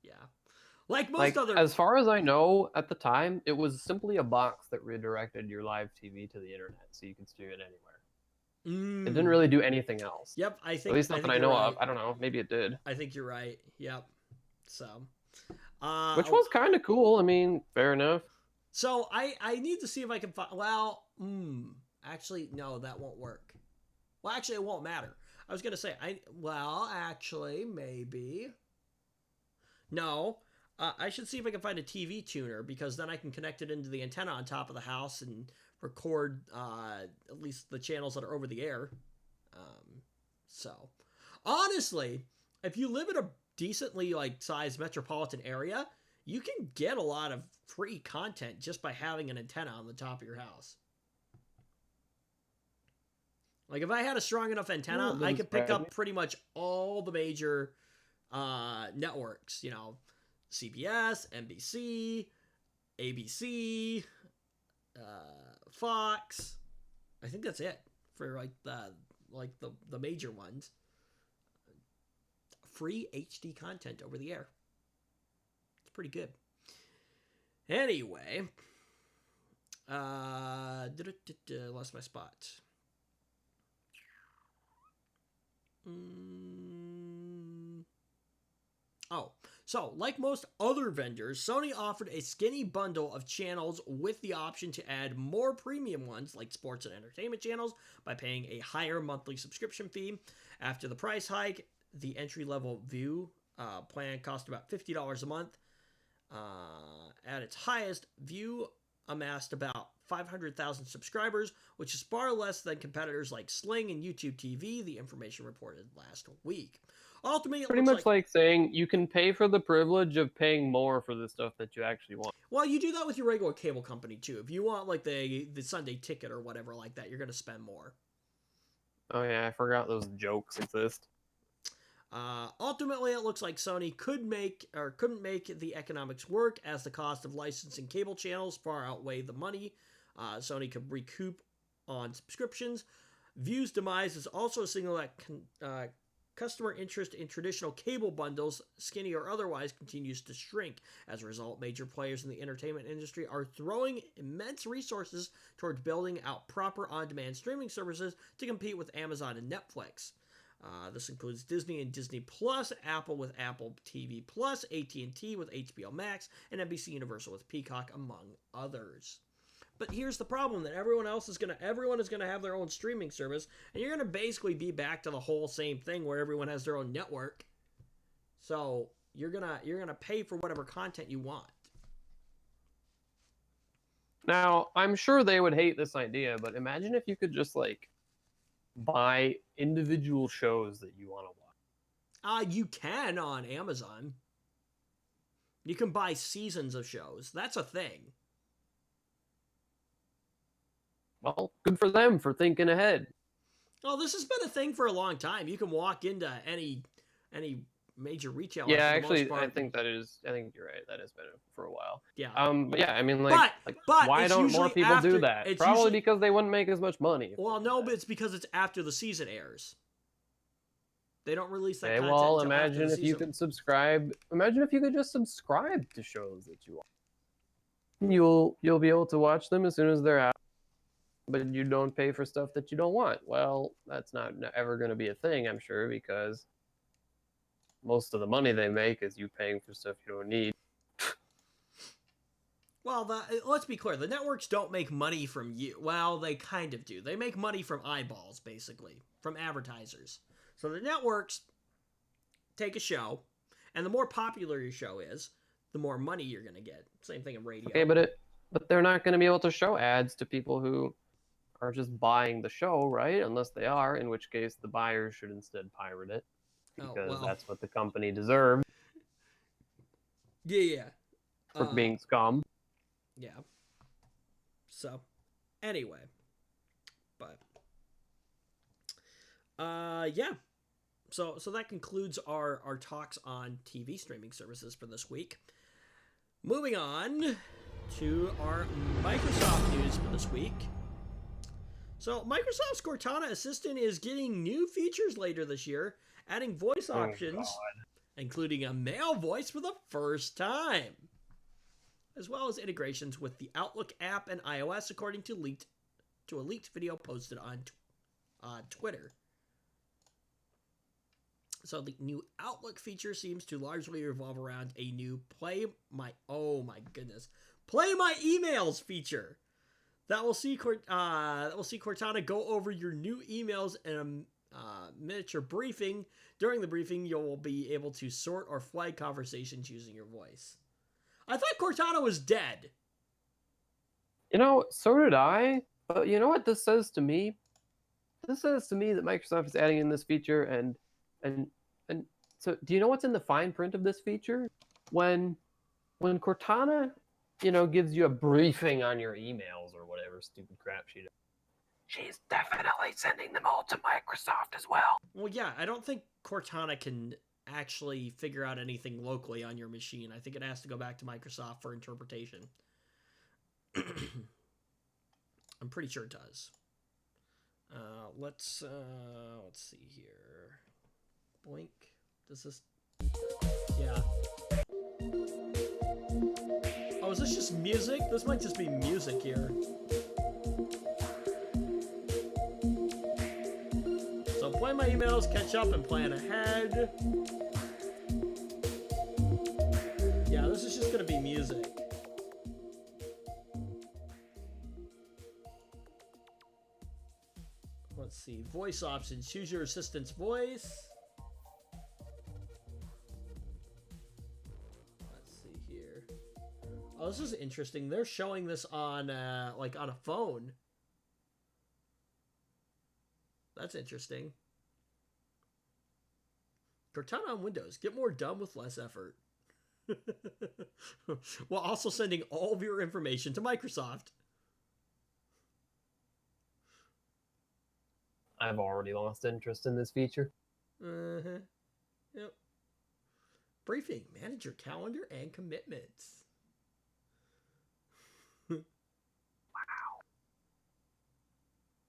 [SPEAKER 1] Yeah. Like most other...
[SPEAKER 2] As far as I know, at the time, it was simply a box that redirected your live TV to the internet so you could stream it anywhere. It didn't really do anything else.
[SPEAKER 1] Yep, I think...
[SPEAKER 2] At least not that I know of. I don't know. Maybe it did.
[SPEAKER 1] I think you're right. Yep. So...
[SPEAKER 2] which was kind of cool. I mean, fair enough.
[SPEAKER 1] So I need to see if I can find... Well, actually, no, that won't work. Well, actually, it won't matter. I was going to say, actually, maybe. No. I should see if I can find a TV tuner, because then I can connect it into the antenna on top of the house and record at least the channels that are over the air. So, honestly, if you live in a decently sized metropolitan area, you can get a lot of free content just by having an antenna on the top of your house. Like, if I had a strong enough antenna, I could pick up pretty much all the major networks, CBS, NBC, ABC, Fox. I think that's it for the major ones. Free HD content over the air. It's pretty good. Anyway, lost my spot. So like most other vendors, Sony offered a skinny bundle of channels with the option to add more premium ones like sports and entertainment channels by paying a higher monthly subscription fee. After the price hike, the entry-level Vue plan cost about $50 a month. At its highest, View amassed about 500,000 subscribers, which is far less than competitors like Sling and YouTube TV, the information reported last week. Ultimately, it
[SPEAKER 2] Pretty
[SPEAKER 1] looks
[SPEAKER 2] much like saying you can pay for the privilege of paying more for the stuff that you actually want.
[SPEAKER 1] Well, you do that with your regular cable company too. If you want like the Sunday ticket or whatever like that, you're going to spend more.
[SPEAKER 2] Oh yeah, I forgot those jokes exist.
[SPEAKER 1] Ultimately, it looks like Sony couldn't make the economics work, as the cost of licensing cable channels far outweigh the money Sony could recoup on subscriptions. View's demise is also a signal that customer interest in traditional cable bundles, skinny or otherwise, continues to shrink. As a result, major players in the entertainment industry are throwing immense resources towards building out proper on-demand streaming services to compete with Amazon and Netflix. This includes Disney and Disney Plus, Apple with Apple TV Plus, AT&T with HBO Max, and NBC Universal with Peacock, among others. But here's the problem: that everyone is gonna have their own streaming service, and you're gonna basically be back to the whole same thing where everyone has their own network. So you're gonna pay for whatever content you want.
[SPEAKER 2] Now, I'm sure they would hate this idea, but imagine if you could just like buy individual shows that you want to watch.
[SPEAKER 1] You can on Amazon. You can buy seasons of shows. That's a thing.
[SPEAKER 2] Well, good for them for thinking ahead.
[SPEAKER 1] Well, this has been a thing for a long time. You can walk into any major retailer.
[SPEAKER 2] Yeah, actually, I think you're right. That has been for a while.
[SPEAKER 1] Yeah.
[SPEAKER 2] But yeah, I mean,
[SPEAKER 1] but
[SPEAKER 2] why don't more people do that? Probably because they wouldn't make as much money.
[SPEAKER 1] Well, no, but it's because it's after the season airs. They don't release that content.
[SPEAKER 2] Well, imagine if you could subscribe. Imagine if you could just subscribe to shows that you want. You'll be able to watch them as soon as they're out, but you don't pay for stuff that you don't want. Well, that's not ever going to be a thing, I'm sure, because most of the money they make is you paying for stuff you don't need.
[SPEAKER 1] Well, let's be clear. The networks don't make money from you. Well, they kind of do. They make money from eyeballs, basically, from advertisers. So the networks take a show, and the more popular your show is, the more money you're going to get. Same thing in radio.
[SPEAKER 2] Okay, but they're not going to be able to show ads to people who are just buying the show, right? Unless they are, in which case the buyers should instead pirate it, because that's what the company deserves.
[SPEAKER 1] Yeah.
[SPEAKER 2] For being scum.
[SPEAKER 1] Yeah. So, anyway. But, yeah. So that concludes our talks on TV streaming services for this week. Moving on to our Microsoft news for this week. So, Microsoft's Cortana Assistant is getting new features later this year, adding voice options, including a male voice for the first time, as well as integrations with the Outlook app and iOS, according to a leaked video posted on Twitter. So the new Outlook feature seems to largely revolve around a new Play My Emails feature that will see Cortana go over your new emails in a miniature briefing. During the briefing, you'll be able to sort or flag conversations using your voice. I thought Cortana was dead.
[SPEAKER 2] So did I. But you know what this says to me? This says to me that Microsoft is adding in this feature, and so do you know what's in the fine print of this feature? When Cortana, gives you a briefing on your emails or whatever stupid crap she does, she's definitely sending them all to Microsoft as well.
[SPEAKER 1] Well, yeah, I don't think Cortana can actually figure out anything locally on your machine. I think it has to go back to Microsoft for interpretation. I'm pretty sure it does. Let's see here. Boink. Does this? Yeah. Oh, is this just music? This might just be music here. So play my emails, catch up, and plan ahead. Yeah, this is just gonna be music. Let's see. Voice options. Choose your assistant's voice. Let's see here. this is interesting. They're showing this on like on a phone. That's interesting. Cortana on Windows. Get more done with less effort. While also sending all of your information to Microsoft.
[SPEAKER 2] I've already lost interest in this feature.
[SPEAKER 1] Uh-huh. Yep. Briefing. Manage your calendar and commitments.
[SPEAKER 2] Wow.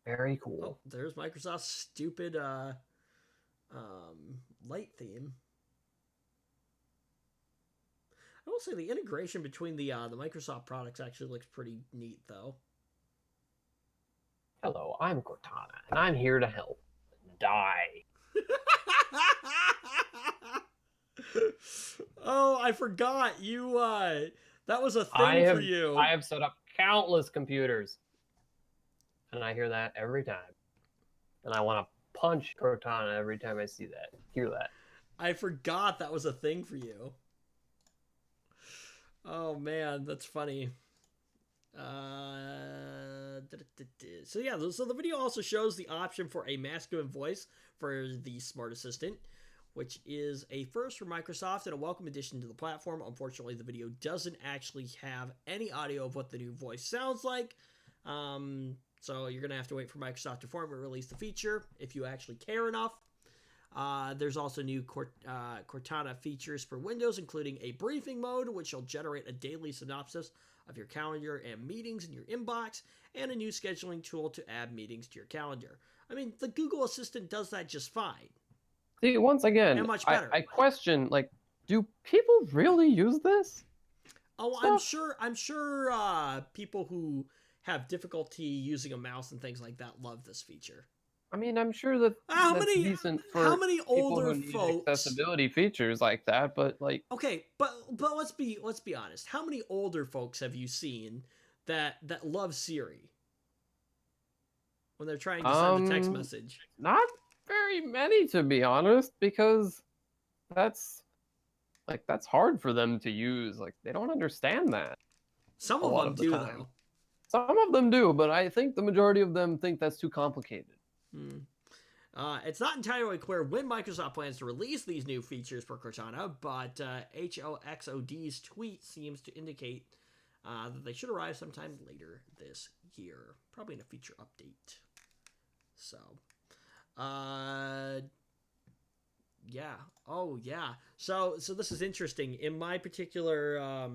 [SPEAKER 2] Very cool.
[SPEAKER 1] Oh, there's Microsoft's stupid light theme. I will say the integration between the Microsoft products actually looks pretty neat, though.
[SPEAKER 2] Hello, I'm Cortana, and I'm here to help. Die.
[SPEAKER 1] Oh, I forgot you. That was a thing for you.
[SPEAKER 2] I have set up countless computers, and I hear that every time, and I want to punch Cortana every time I hear that.
[SPEAKER 1] I forgot that was a thing for you. Oh man, that's funny. So yeah, so the video also shows the option for a masculine voice for the Smart Assistant, which is a first for Microsoft and a welcome addition to the platform. Unfortunately, the video doesn't actually have any audio of what the new voice sounds like. So you're going to have to wait for Microsoft to formally release the feature if you actually care enough. There's also new Cortana features for Windows, including a briefing mode, which will generate a daily synopsis of your calendar and meetings in your inbox, and a new scheduling tool to add meetings to your calendar. I mean, the Google Assistant does that just fine.
[SPEAKER 2] See, once again,
[SPEAKER 1] and much better.
[SPEAKER 2] I question, like, do people really use this?
[SPEAKER 1] Oh, stuff? I'm sure people who have difficulty using a mouse and things like that love this feature.
[SPEAKER 2] I mean, I'm sure that that's decent for
[SPEAKER 1] how many older
[SPEAKER 2] people who
[SPEAKER 1] folks
[SPEAKER 2] need accessibility features like that, but like
[SPEAKER 1] okay, but let's be honest. How many older folks have you seen that love Siri when they're trying to send a text message?
[SPEAKER 2] Not very many, to be honest, because that's hard for them to use. Like, they don't understand that.
[SPEAKER 1] Some of them do, though.
[SPEAKER 2] Some of them do, but I think the majority of them think that's too complicated.
[SPEAKER 1] It's not entirely clear when Microsoft plans to release these new features for Cortana, but HOXOD's tweet seems to indicate that they should arrive sometime later this year, probably in a feature update. So, yeah. Oh, yeah. So this is interesting. In my particular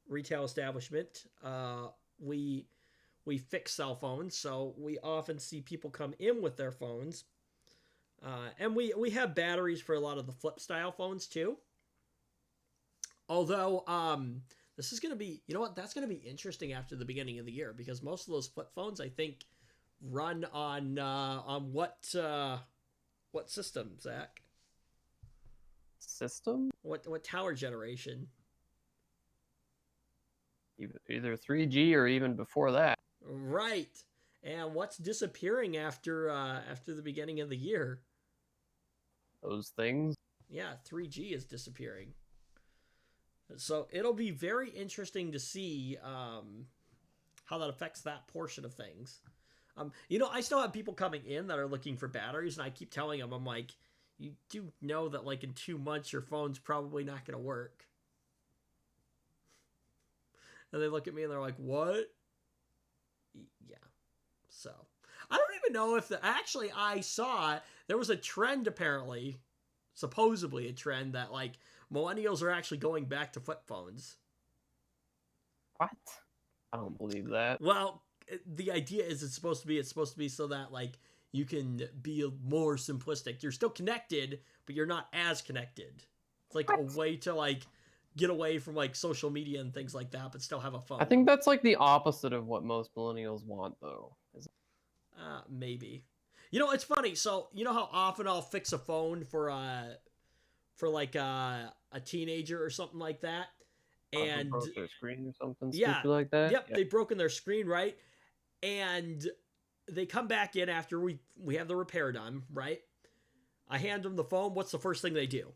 [SPEAKER 1] retail establishment, we fix cell phones, so we often see people come in with their phones. And we have batteries for a lot of the flip style phones too. Although, this is going to be, you know what, that's going to be interesting after the beginning of the year, because most of those flip phones, I think, run on what system, Zach?
[SPEAKER 2] System?
[SPEAKER 1] What tower generation?
[SPEAKER 2] Either 3G or even before that.
[SPEAKER 1] Right. And what's disappearing after the beginning of the year?
[SPEAKER 2] Those things.
[SPEAKER 1] Yeah, 3G is disappearing. So it'll be very interesting to see how that affects that portion of things. I still have people coming in that are looking for batteries, and I keep telling them, I'm like, you do know that like in 2 months your phone's probably not going to work. And they look at me and they're like, what? Yeah. So, I don't even know if actually I saw there was a trend apparently, supposedly a trend that like millennials are actually going back to flip phones.
[SPEAKER 2] What? I don't believe that.
[SPEAKER 1] Well, the idea is it's supposed to be so that like you can be more simplistic. You're still connected, but you're not as connected. It's like a way to like get away from like social media and things like that, but still have a phone.
[SPEAKER 2] I think that's like the opposite of what most millennials want, though.
[SPEAKER 1] Maybe. It's funny. So you know how often I'll fix a phone for like a teenager or something like that, and
[SPEAKER 2] broke their screen or something
[SPEAKER 1] yeah,
[SPEAKER 2] stupid like that.
[SPEAKER 1] Yep, they've broken their screen, right? And they come back in after we have the repair done, right? I hand them the phone. What's the first thing they do?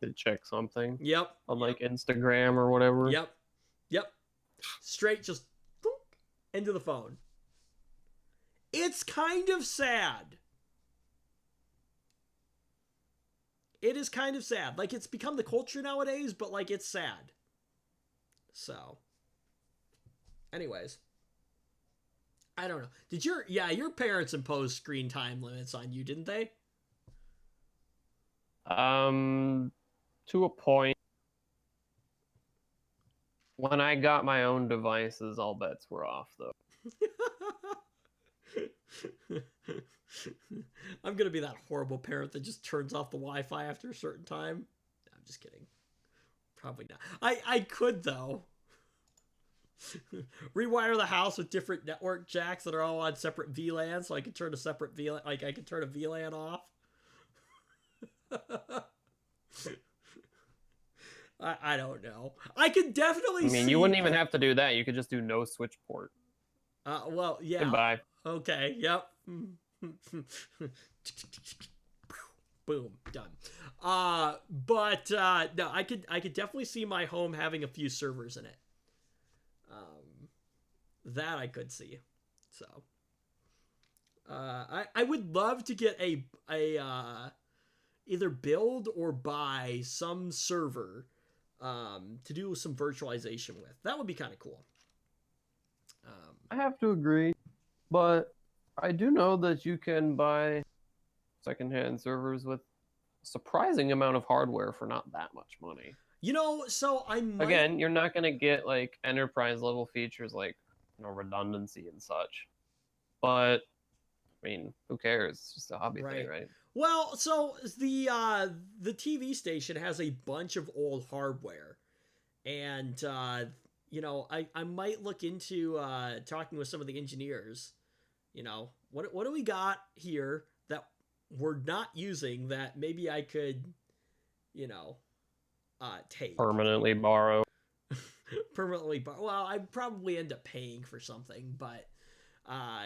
[SPEAKER 2] to check something
[SPEAKER 1] Yep.
[SPEAKER 2] on like Instagram or whatever.
[SPEAKER 1] Yep. Yep. Straight just boop, into the phone. It's kind of sad. It is kind of sad. Like, it's become the culture nowadays, but like, it's sad. So, anyways, I don't know. Did your parents impose screen time limits on you, didn't they?
[SPEAKER 2] To a point. When I got my own devices, all bets were off, though.
[SPEAKER 1] I'm gonna be that horrible parent that just turns off the Wi-Fi after a certain time. I'm just kidding. Probably not. I could though. Rewire the house with different network jacks that are all on separate VLANs, so I could turn a separate VLAN. Like I could turn a VLAN off. I don't know. I could definitely.
[SPEAKER 2] I mean, you wouldn't even have to do that. You could just do no switch port.
[SPEAKER 1] Well, yeah.
[SPEAKER 2] Goodbye.
[SPEAKER 1] Okay. Yep. Boom. Done. But no, I could definitely see my home having a few servers in it. That I could see. So, I would love to get a either build or buy some server to do some virtualization with. That would be kind of cool.
[SPEAKER 2] I have to agree, but I do know that you can buy secondhand servers with a surprising amount of hardware for not that much money.
[SPEAKER 1] You know, so I might...
[SPEAKER 2] Again, you're not going to get like enterprise level features like redundancy and such. But I mean, who cares? It's just a hobby thing, right?
[SPEAKER 1] Well, so the TV station has a bunch of old hardware, and you know, I might look into talking with some of the engineers. You know, what do we got here that we're not using that maybe I could, you know, take
[SPEAKER 2] permanently borrow.
[SPEAKER 1] Well, I'd probably end up paying for something, but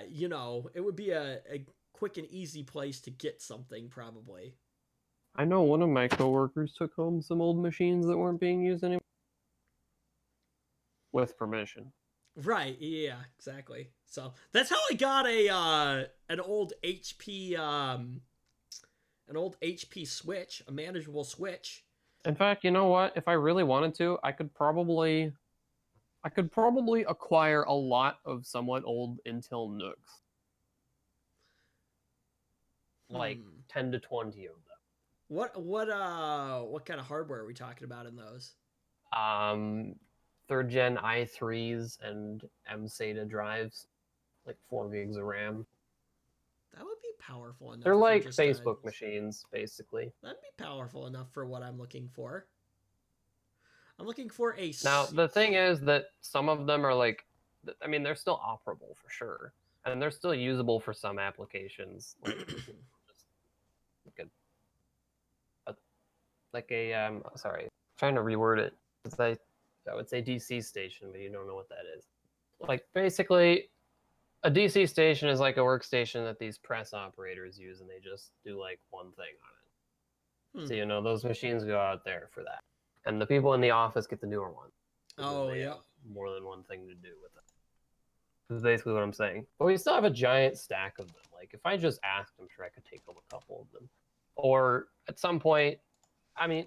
[SPEAKER 1] you know, it would be a quick and easy place to get something, probably.
[SPEAKER 2] I know one of my coworkers took home some old machines that weren't being used anymore. With permission.
[SPEAKER 1] Right, yeah, exactly. So that's how I got an old HP switch, a manageable switch.
[SPEAKER 2] In fact, you know what? If I really wanted to, I could probably acquire a lot of somewhat old Intel NUCs. Like 10 to 20 of them.
[SPEAKER 1] What kind of hardware are we talking about in those?
[SPEAKER 2] 3rd gen i3s and SATA drives, like 4 gigs of RAM.
[SPEAKER 1] That would be powerful enough.
[SPEAKER 2] They're like Facebook machines, basically.
[SPEAKER 1] That'd be powerful enough for what I'm looking for. I'm looking for a...
[SPEAKER 2] Now, the thing is that some of them are like, I mean, they're still operable for sure. And they're still usable for some applications. Sorry, I'm trying to reword it. Because I would say DC station, but you don't know what that is. Like, basically, a DC station is like a workstation that these press operators use, and they just do like one thing on it. So, you know, those machines go out there for that. And the people in the office get the newer ones.
[SPEAKER 1] Oh, yeah.
[SPEAKER 2] More than one thing to do with it. That's basically what I'm saying. But we still have a giant stack of them. Like, if I just asked, I'm sure I could take home a couple of them. Or at some point, I mean,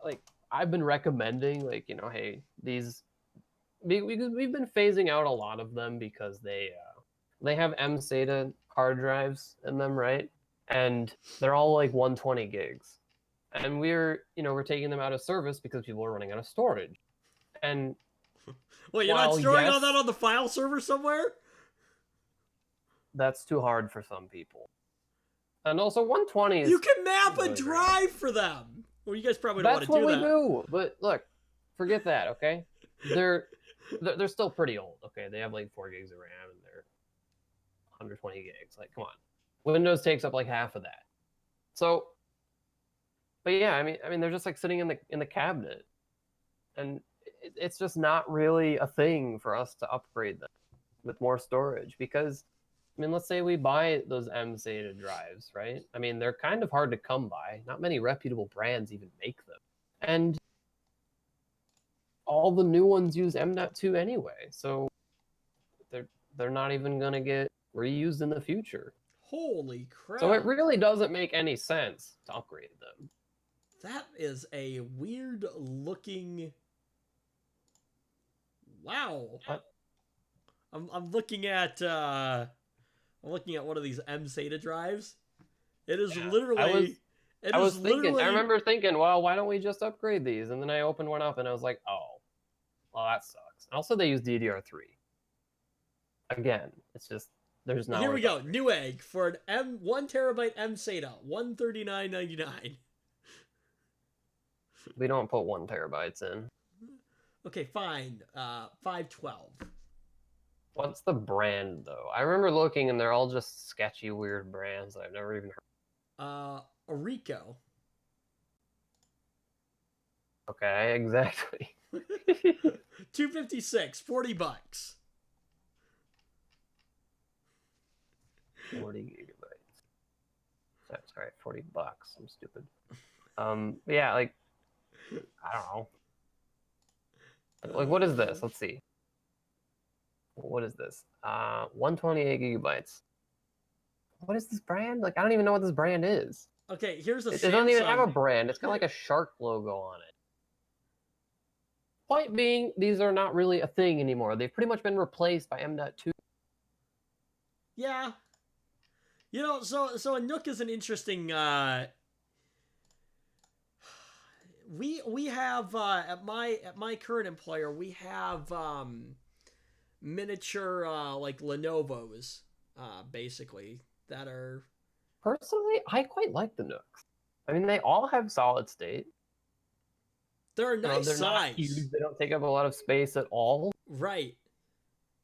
[SPEAKER 2] like, I've been recommending, like, you know, hey, these... We've been phasing out a lot of them because they have SATA hard drives in them, right? And they're all like 120 gigs. And we're taking them out of service because people are running out of storage. And
[SPEAKER 1] wait, you're not storing all that on the file server somewhere?
[SPEAKER 2] That's too hard for some people. And also 120 is...
[SPEAKER 1] You can map a drive for them! Well, you guys probably don't want to do that.
[SPEAKER 2] That's what we do. But look, forget that, okay? They're still pretty old, okay? They have like 4 gigs of RAM and they're 120 gigs. Like, come on. Windows takes up like half of that. So, but yeah, I mean, they're just like sitting in the cabinet, and it's just not really a thing for us to upgrade them with more storage because, I mean, let's say we buy those SATA drives, right? I mean, they're kind of hard to come by. Not many reputable brands even make them. And all the new ones use M.2 anyway, so they're not even gonna get reused in the future.
[SPEAKER 1] Holy
[SPEAKER 2] So it
[SPEAKER 1] crap.
[SPEAKER 2] really doesn't make any sense to upgrade them.
[SPEAKER 1] That is a weird looking. Wow.
[SPEAKER 2] What?
[SPEAKER 1] I'm looking at one of these SATA drives. It is literally.
[SPEAKER 2] I was thinking. I remember thinking, well, why don't we just upgrade these? And then I opened one up and I was like, oh, well, that sucks. Also, they use DDR3. Again, it's just there's not.
[SPEAKER 1] Here we go. New egg for an 1 terabyte SATA, $139.99.
[SPEAKER 2] We don't put 1 terabytes in.
[SPEAKER 1] Okay, fine. 512.
[SPEAKER 2] What's the brand though? I remember looking and they're all just sketchy, weird brands that I've never even heard.
[SPEAKER 1] Orico.
[SPEAKER 2] Okay, exactly.
[SPEAKER 1] 256, $40.
[SPEAKER 2] 40 gigabytes. That's right, $40. I'm stupid. Yeah, like I don't know. Like, what is this? Let's see. What is this? 128 gigabytes. What is this brand? Like, I don't even know what this brand is.
[SPEAKER 1] Okay, here's a
[SPEAKER 2] It doesn't even have a brand. It's got like a shark logo on it. Point being, these are not really a thing anymore. They've pretty much been replaced by M.2.
[SPEAKER 1] Yeah. You know, so a Nook is an interesting. We have at my current employer we have miniature like Lenovo's basically that are.
[SPEAKER 2] Personally, I quite like the Nooks. I mean, they all have solid state.
[SPEAKER 1] They're a nice
[SPEAKER 2] they're
[SPEAKER 1] size.
[SPEAKER 2] Not huge. They don't take up a lot of space at all.
[SPEAKER 1] Right.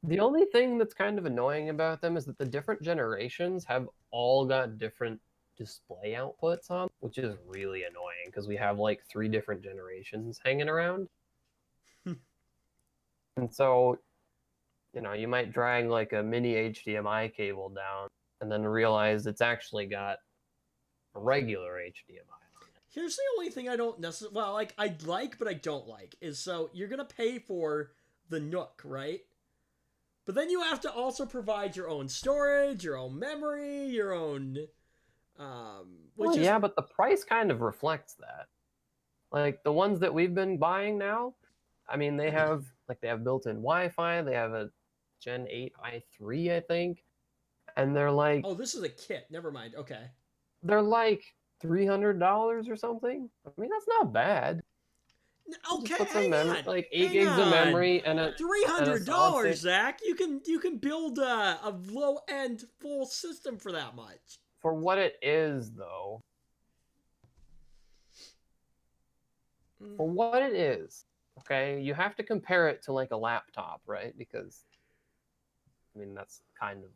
[SPEAKER 2] The only thing that's kind of annoying about them is that the different generations have all got different display outputs on, which is really annoying because we have like 3 different generations hanging around. And so, you might drag like a mini HDMI cable down and then realize it's actually got a regular HDMI.
[SPEAKER 1] Here's the only thing I don't necessarily, well, like, I'd like, but I don't like, is so you're going to pay for the Nook, right? But then you have to also provide your own storage, your own memory, your own,
[SPEAKER 2] yeah, but the price kind of reflects that. Like, the ones that we've been buying now, I mean, they have built-in Wi-Fi, they have a Gen 8 i3, I think, and they're like...
[SPEAKER 1] Oh, this is a kit, never mind, okay.
[SPEAKER 2] They're like $300 or something. I mean, that's not bad.
[SPEAKER 1] Okay,
[SPEAKER 2] put some like 8
[SPEAKER 1] hang
[SPEAKER 2] gigs
[SPEAKER 1] on.
[SPEAKER 2] of memory and a
[SPEAKER 1] $300, Zach. You can build a low end full system for that much.
[SPEAKER 2] For what it is, though. For what it is, okay, you have to compare it to like a laptop, right? Because I mean that's kind of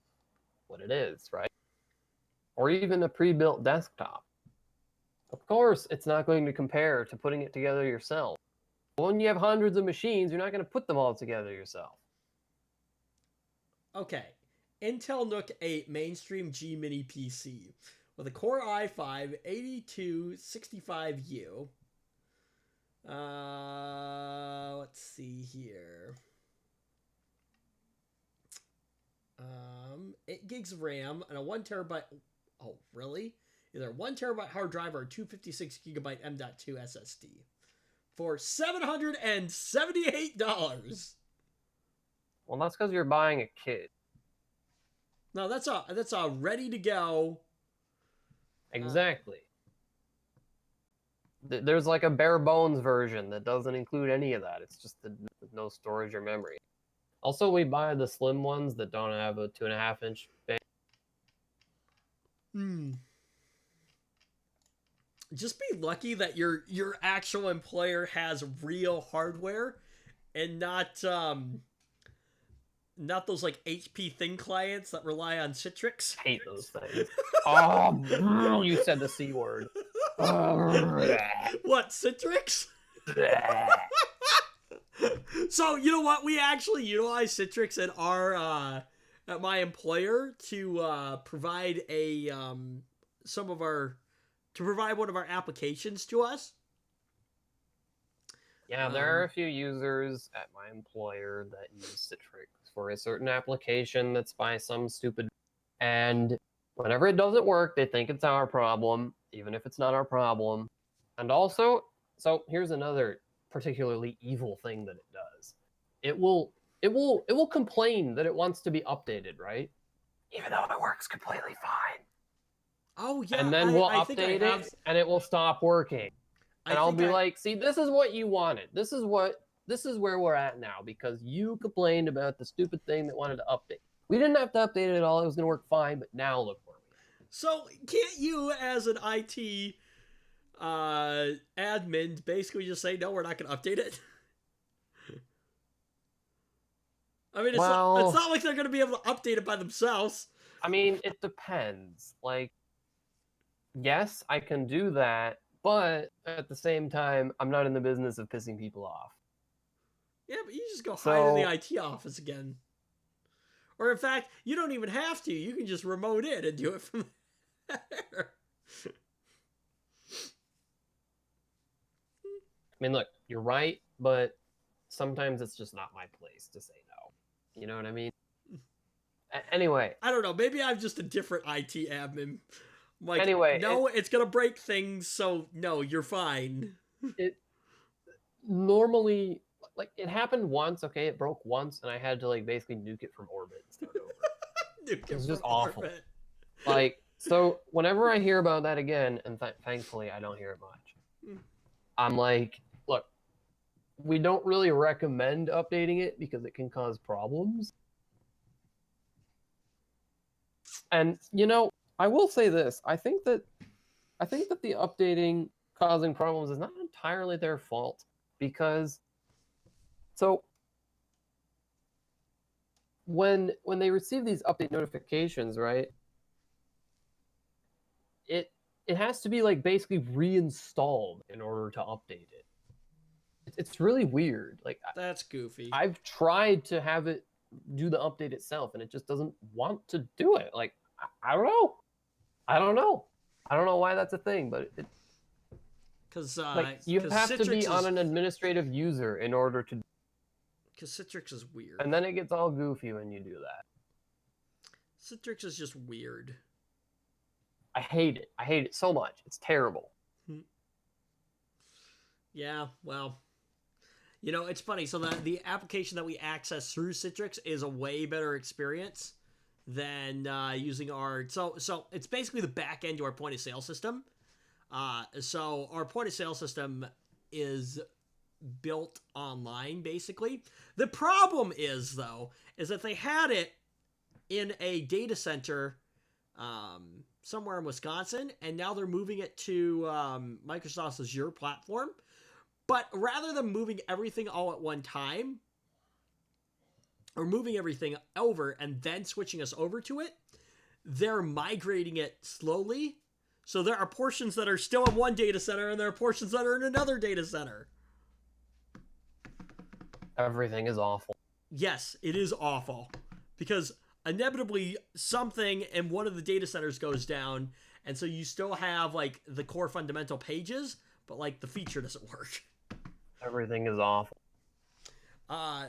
[SPEAKER 2] what it is, right? Or even a pre-built desktop. Of course, it's not going to compare to putting it together yourself. When you have hundreds of machines, you're not going to put them all together yourself.
[SPEAKER 1] Okay. Intel NUC 8 mainstream G Mini PC with a Core i5 8265U. Let's see here. 8 gigs of RAM and a 1 terabyte. Oh, really? Either a 1 terabyte hard drive or a 256 gigabyte M.2 SSD for $778.
[SPEAKER 2] Well, that's because you're buying a kit.
[SPEAKER 1] No, that's a ready to go.
[SPEAKER 2] Exactly. There's like a bare bones version that doesn't include any of that. It's just no storage or memory. Also, we buy the slim ones that don't have a 2.5-inch base.
[SPEAKER 1] Just be lucky that your actual employer has real hardware and not those like HP thin clients that rely on Citrix.
[SPEAKER 2] I hate those things. Oh, you said the C word.
[SPEAKER 1] What, Citrix? So, you know what? We actually utilize Citrix at our at my employer to provide one of our applications to us.
[SPEAKER 2] Yeah, there are a few users at my employer that use Citrix for a certain application that's by some stupid. And whenever it doesn't work, they think it's our problem, even if it's not our problem. And also, so here's another particularly evil thing that it does. It will complain that it wants to be updated, right? Even though it works completely fine.
[SPEAKER 1] Oh yeah,
[SPEAKER 2] And then we'll
[SPEAKER 1] I think I
[SPEAKER 2] update
[SPEAKER 1] have.
[SPEAKER 2] it and it will stop working.
[SPEAKER 1] I
[SPEAKER 2] And I'll
[SPEAKER 1] think
[SPEAKER 2] be
[SPEAKER 1] I.
[SPEAKER 2] like, see, this is what you wanted. This is where we're at now because you complained about the stupid thing that wanted to update. We didn't have to update it at all. It was going to work fine, but now look where we are.
[SPEAKER 1] So can't you, as an IT admin, basically just say no, we're not going to update it? I mean, it's not like they're going to be able to update it by themselves.
[SPEAKER 2] I mean, it depends. Like, yes, I can do that, but at the same time, I'm not in the business of pissing people off.
[SPEAKER 1] Yeah, but you just go hide in the IT office again. Or in fact, you don't even have to. You can just remote in and do it from there.
[SPEAKER 2] I mean, look, you're right, but sometimes it's just not my place to say no. You know what I mean? Anyway.
[SPEAKER 1] I don't know. Maybe I'm just a different IT admin. Like,
[SPEAKER 2] anyway,
[SPEAKER 1] no, it's going to break things, so no, you're fine.
[SPEAKER 2] It normally, like, it happened once, okay? It broke once, and I had to, like, basically nuke it from orbit and start over. It was just awful. Orbit. Like, so whenever I hear about that again, and thankfully I don't hear it much, I'm like, look, we don't really recommend updating it because it can cause problems. And, you know, I will say this. I think that the updating causing problems is not entirely their fault because so when they receive these update notifications, right? It has to be like basically reinstalled in order to update it. It's really weird. Like
[SPEAKER 1] that's goofy.
[SPEAKER 2] I've tried to have it do the update itself, and it just doesn't want to do it. Like I don't know. I don't know why that's a thing, but it. Because like you have Citrix to be on an administrative user in order to.
[SPEAKER 1] Because Citrix is weird.
[SPEAKER 2] And then it gets all goofy when you do that.
[SPEAKER 1] Citrix is just weird.
[SPEAKER 2] I hate it. I hate it so much. It's terrible.
[SPEAKER 1] Yeah, well, you know, it's funny. So the application that we access through Citrix is a way better experience than using our... So it's basically the back end to our point of sale system. So our point of sale system is built online, basically. The problem is, though, is that they had it in a data center somewhere in Wisconsin, and now they're moving it to Microsoft's Azure platform. But rather than moving everything all at one time, or moving everything over and then switching us over to it, they're migrating it slowly. So there are portions that are still in one data center, and there are portions that are in another data center.
[SPEAKER 2] Everything is awful.
[SPEAKER 1] Yes, it is awful. Because inevitably something in one of the data centers goes down, and so you still have like the core fundamental pages, but like the feature doesn't work.
[SPEAKER 2] Everything is awful.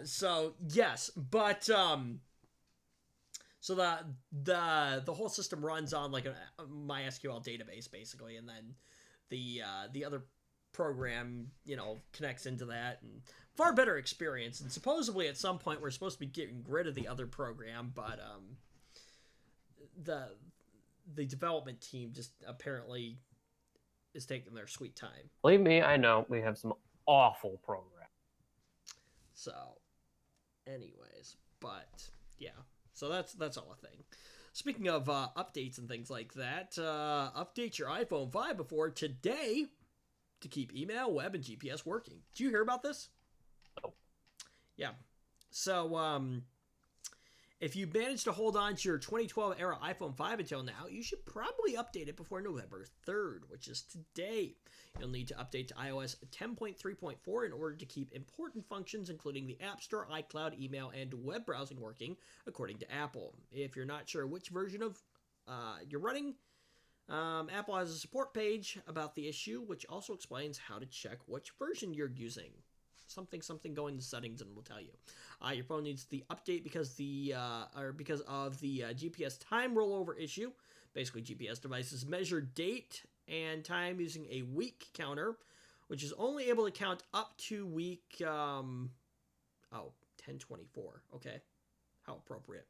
[SPEAKER 1] So yes, but so the whole system runs on like a MySQL database basically, and then the other program, you know, connects into that, and far better experience. And supposedly at some point we're supposed to be getting rid of the other program, but the development team just apparently is taking their sweet time.
[SPEAKER 2] Believe me, I know we have some awful programs.
[SPEAKER 1] So, anyways, but yeah, so that's all a thing. Speaking of updates and things like that, update your iPhone 5 before today to keep email, web, and GPS working. Did you hear about this?
[SPEAKER 2] No.
[SPEAKER 1] Yeah. So, if you managed to hold on to your 2012 era iPhone 5 until now, you should probably update it before November 3rd, which is today. You'll need to update to iOS 10.3.4 in order to keep important functions, including the App Store, iCloud, email, and web browsing working, according to Apple. If you're not sure which version of you're running, Apple has a support page about the issue, which also explains how to check which version you're using. something, go into settings and it will tell you. Your phone needs the update because of the GPS time rollover issue. Basically, GPS devices measure date and time using a week counter, which is only able to count up to week 1024. Okay, how appropriate.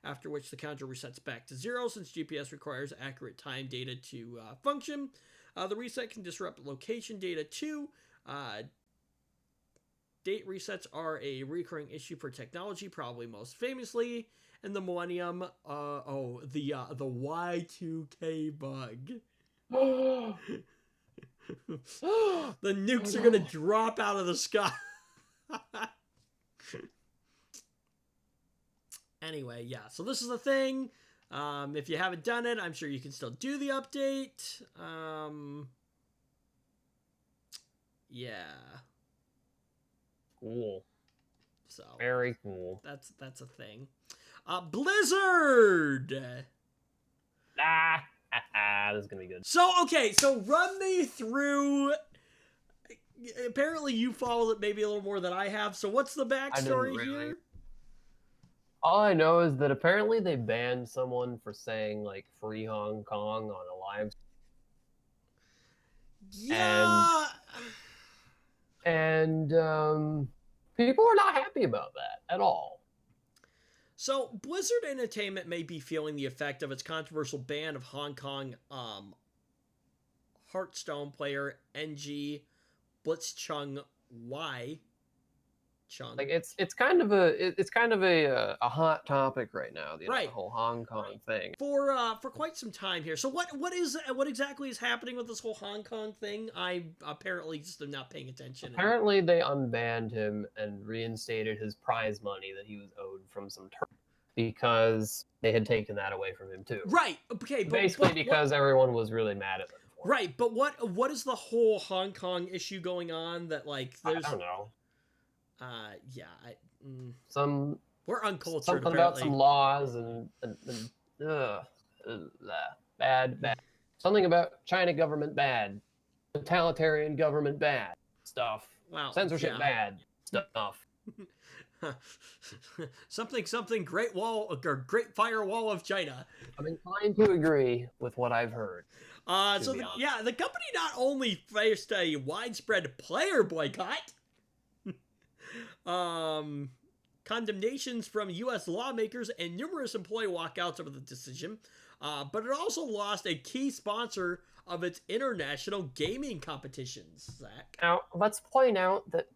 [SPEAKER 1] After which the counter resets back to 0 since GPS requires accurate time data to function. The reset can disrupt location data too. Date resets are a recurring issue for technology, probably most famously in the millennium. The Y2K bug. The nukes are gonna drop out of the sky. Anyway, yeah, so this is the thing. If you haven't done it, I'm sure you can still do the update. Yeah.
[SPEAKER 2] Cool.
[SPEAKER 1] So
[SPEAKER 2] very cool.
[SPEAKER 1] That's a thing. Blizzard.
[SPEAKER 2] This is gonna be good.
[SPEAKER 1] So run me through. Apparently, you followed it maybe a little more than I have. So what's the backstory here?
[SPEAKER 2] All I know is that apparently they banned someone for saying like "Free Hong Kong" on a live.
[SPEAKER 1] Yeah.
[SPEAKER 2] And people are not happy about that at all.
[SPEAKER 1] So Blizzard Entertainment may be feeling the effect of its controversial ban of Hong Kong Hearthstone player NG Blitzchung Y. Chung.
[SPEAKER 2] Like it's kind of a hot topic right now. The whole Hong Kong thing
[SPEAKER 1] for quite some time here. So what exactly is happening with this whole Hong Kong thing? I apparently just am not paying attention.
[SPEAKER 2] Apparently they unbanned him and reinstated his prize money that he was owed from some because they had taken that away from him too.
[SPEAKER 1] Right. Okay. But
[SPEAKER 2] basically because everyone was really mad at them.
[SPEAKER 1] Right. But what is the whole Hong Kong issue going on that like there's?
[SPEAKER 2] I don't know.
[SPEAKER 1] Yeah.
[SPEAKER 2] We're
[SPEAKER 1] uncultured.
[SPEAKER 2] Something
[SPEAKER 1] apparently.
[SPEAKER 2] About some laws and bad. Something about China government bad, totalitarian government bad stuff.
[SPEAKER 1] Wow.
[SPEAKER 2] Censorship bad stuff.
[SPEAKER 1] something Great Firewall of China.
[SPEAKER 2] I'm inclined to agree with what I've heard.
[SPEAKER 1] The company not only faced a widespread player boycott, condemnations from U.S. lawmakers and numerous employee walkouts over the decision, but it also lost a key sponsor of its international gaming competitions. Zach.
[SPEAKER 2] Now, let's point out that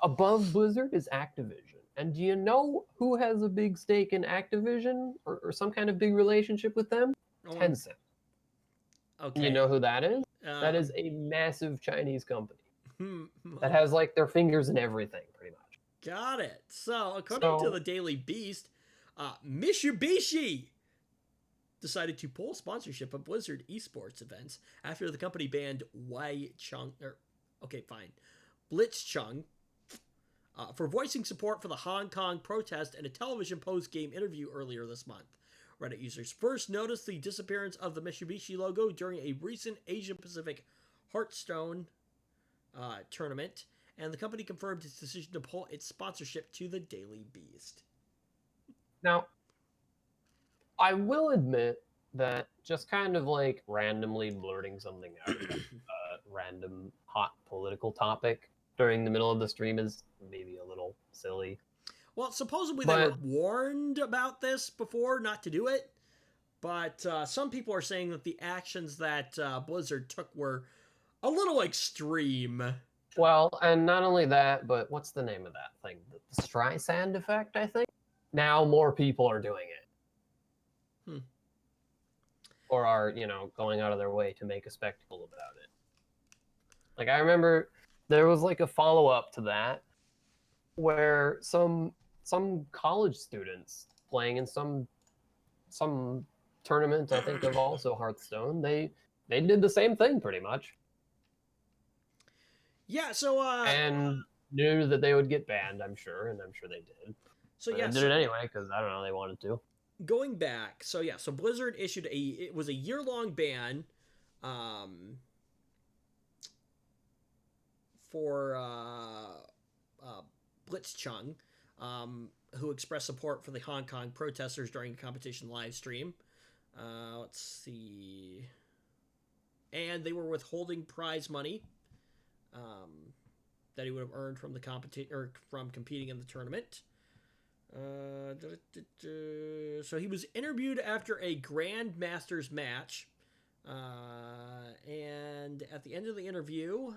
[SPEAKER 2] above Blizzard is Activision. And do you know who has a big stake in Activision or some kind of big relationship with them? Tencent.
[SPEAKER 1] Okay.
[SPEAKER 2] You know who that is? That is a massive Chinese company that has like their fingers in everything, pretty much.
[SPEAKER 1] Got it. So, according to the Daily Beast, Mitsubishi decided to pull sponsorship of Blizzard esports events after the company banned Blitzchung for voicing support for the Hong Kong protest in a television post-game interview earlier this month. Reddit users first noticed the disappearance of the Mitsubishi logo during a recent Asia-Pacific Hearthstone tournament, and the company confirmed its decision to pull its sponsorship to the Daily Beast.
[SPEAKER 2] Now, I will admit that just kind of like randomly blurting something out of a random hot political topic during the middle of the stream is maybe a little silly.
[SPEAKER 1] Well, supposedly they were warned about this before not to do it, but some people are saying that the actions that Blizzard took were a little extreme.
[SPEAKER 2] Well, and not only that, but what's the name of that thing? The Streisand effect, I think? Now more people are doing it. Or are, going out of their way to make a spectacle about it. Like, I remember there was like a follow-up to that where some college students playing in some tournament, I think of also Hearthstone, they did the same thing pretty much.
[SPEAKER 1] Yeah, so
[SPEAKER 2] and knew that they would get banned, I'm sure, and I'm sure they did.
[SPEAKER 1] So
[SPEAKER 2] they did it anyway because I don't know, they wanted to.
[SPEAKER 1] Going back, so Blizzard issued it was a year-long ban. for Blitzchung, who expressed support for the Hong Kong protesters during a competition live stream. Let's see. And they were withholding prize money that he would have earned from from competing in the tournament. So he was interviewed after a Grandmasters match, and at the end of the interview,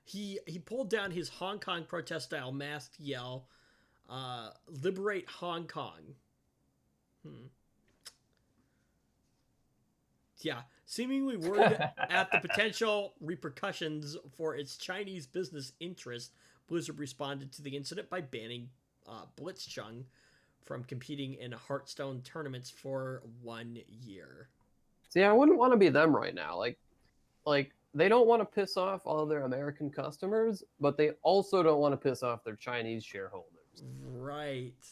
[SPEAKER 1] he pulled down his Hong Kong protest style masked yell, "Liberate Hong Kong." Yeah, seemingly worried at the potential repercussions for its Chinese business interests, Blizzard responded to the incident by banning Blitzchung from competing in Hearthstone tournaments for 1 year.
[SPEAKER 2] See, I wouldn't want to be them right now. Like they don't want to piss off all their American customers, but they also don't want to piss off their Chinese shareholders.
[SPEAKER 1] Right.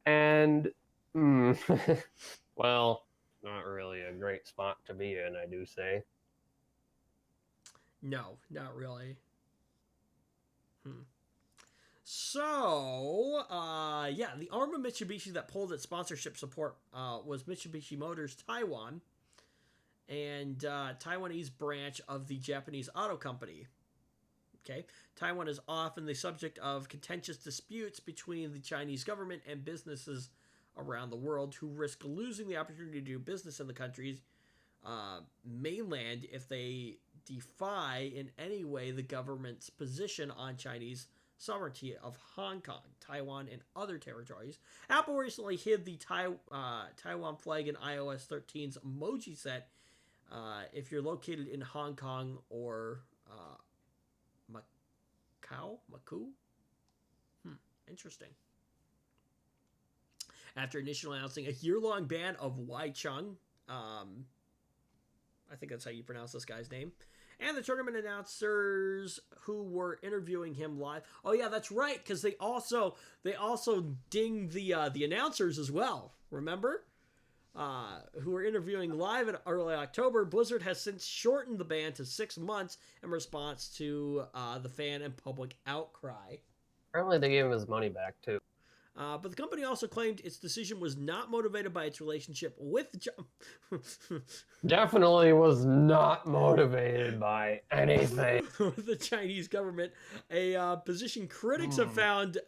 [SPEAKER 2] And, well, not really a great spot to be in, I do say.
[SPEAKER 1] No, not really. So, yeah, the arm of Mitsubishi that pulled its sponsorship support was Mitsubishi Motors Taiwan, and Taiwanese branch of the Japanese auto company. Okay, Taiwan is often the subject of contentious disputes between the Chinese government and businesses around the world who risk losing the opportunity to do business in the country's mainland if they defy in any way the government's position on Chinese sovereignty of Hong Kong, Taiwan, and other territories. Apple recently hid the Taiwan flag in iOS 13's emoji set if you're located in Hong Kong or Macau? Interesting. After initially announcing a year-long ban of Wei Chung, I think that's how you pronounce this guy's name, and the tournament announcers who were interviewing him live. Oh yeah, that's right, because they also dinged the announcers as well. Remember, who were interviewing live in early October. Blizzard has since shortened the ban to 6 months in response to the fan and public outcry.
[SPEAKER 2] Apparently, they gave him his money back too.
[SPEAKER 1] But the company also claimed its decision was not motivated by its relationship with
[SPEAKER 2] Definitely was not motivated by anything.
[SPEAKER 1] with the Chinese government, a position critics have found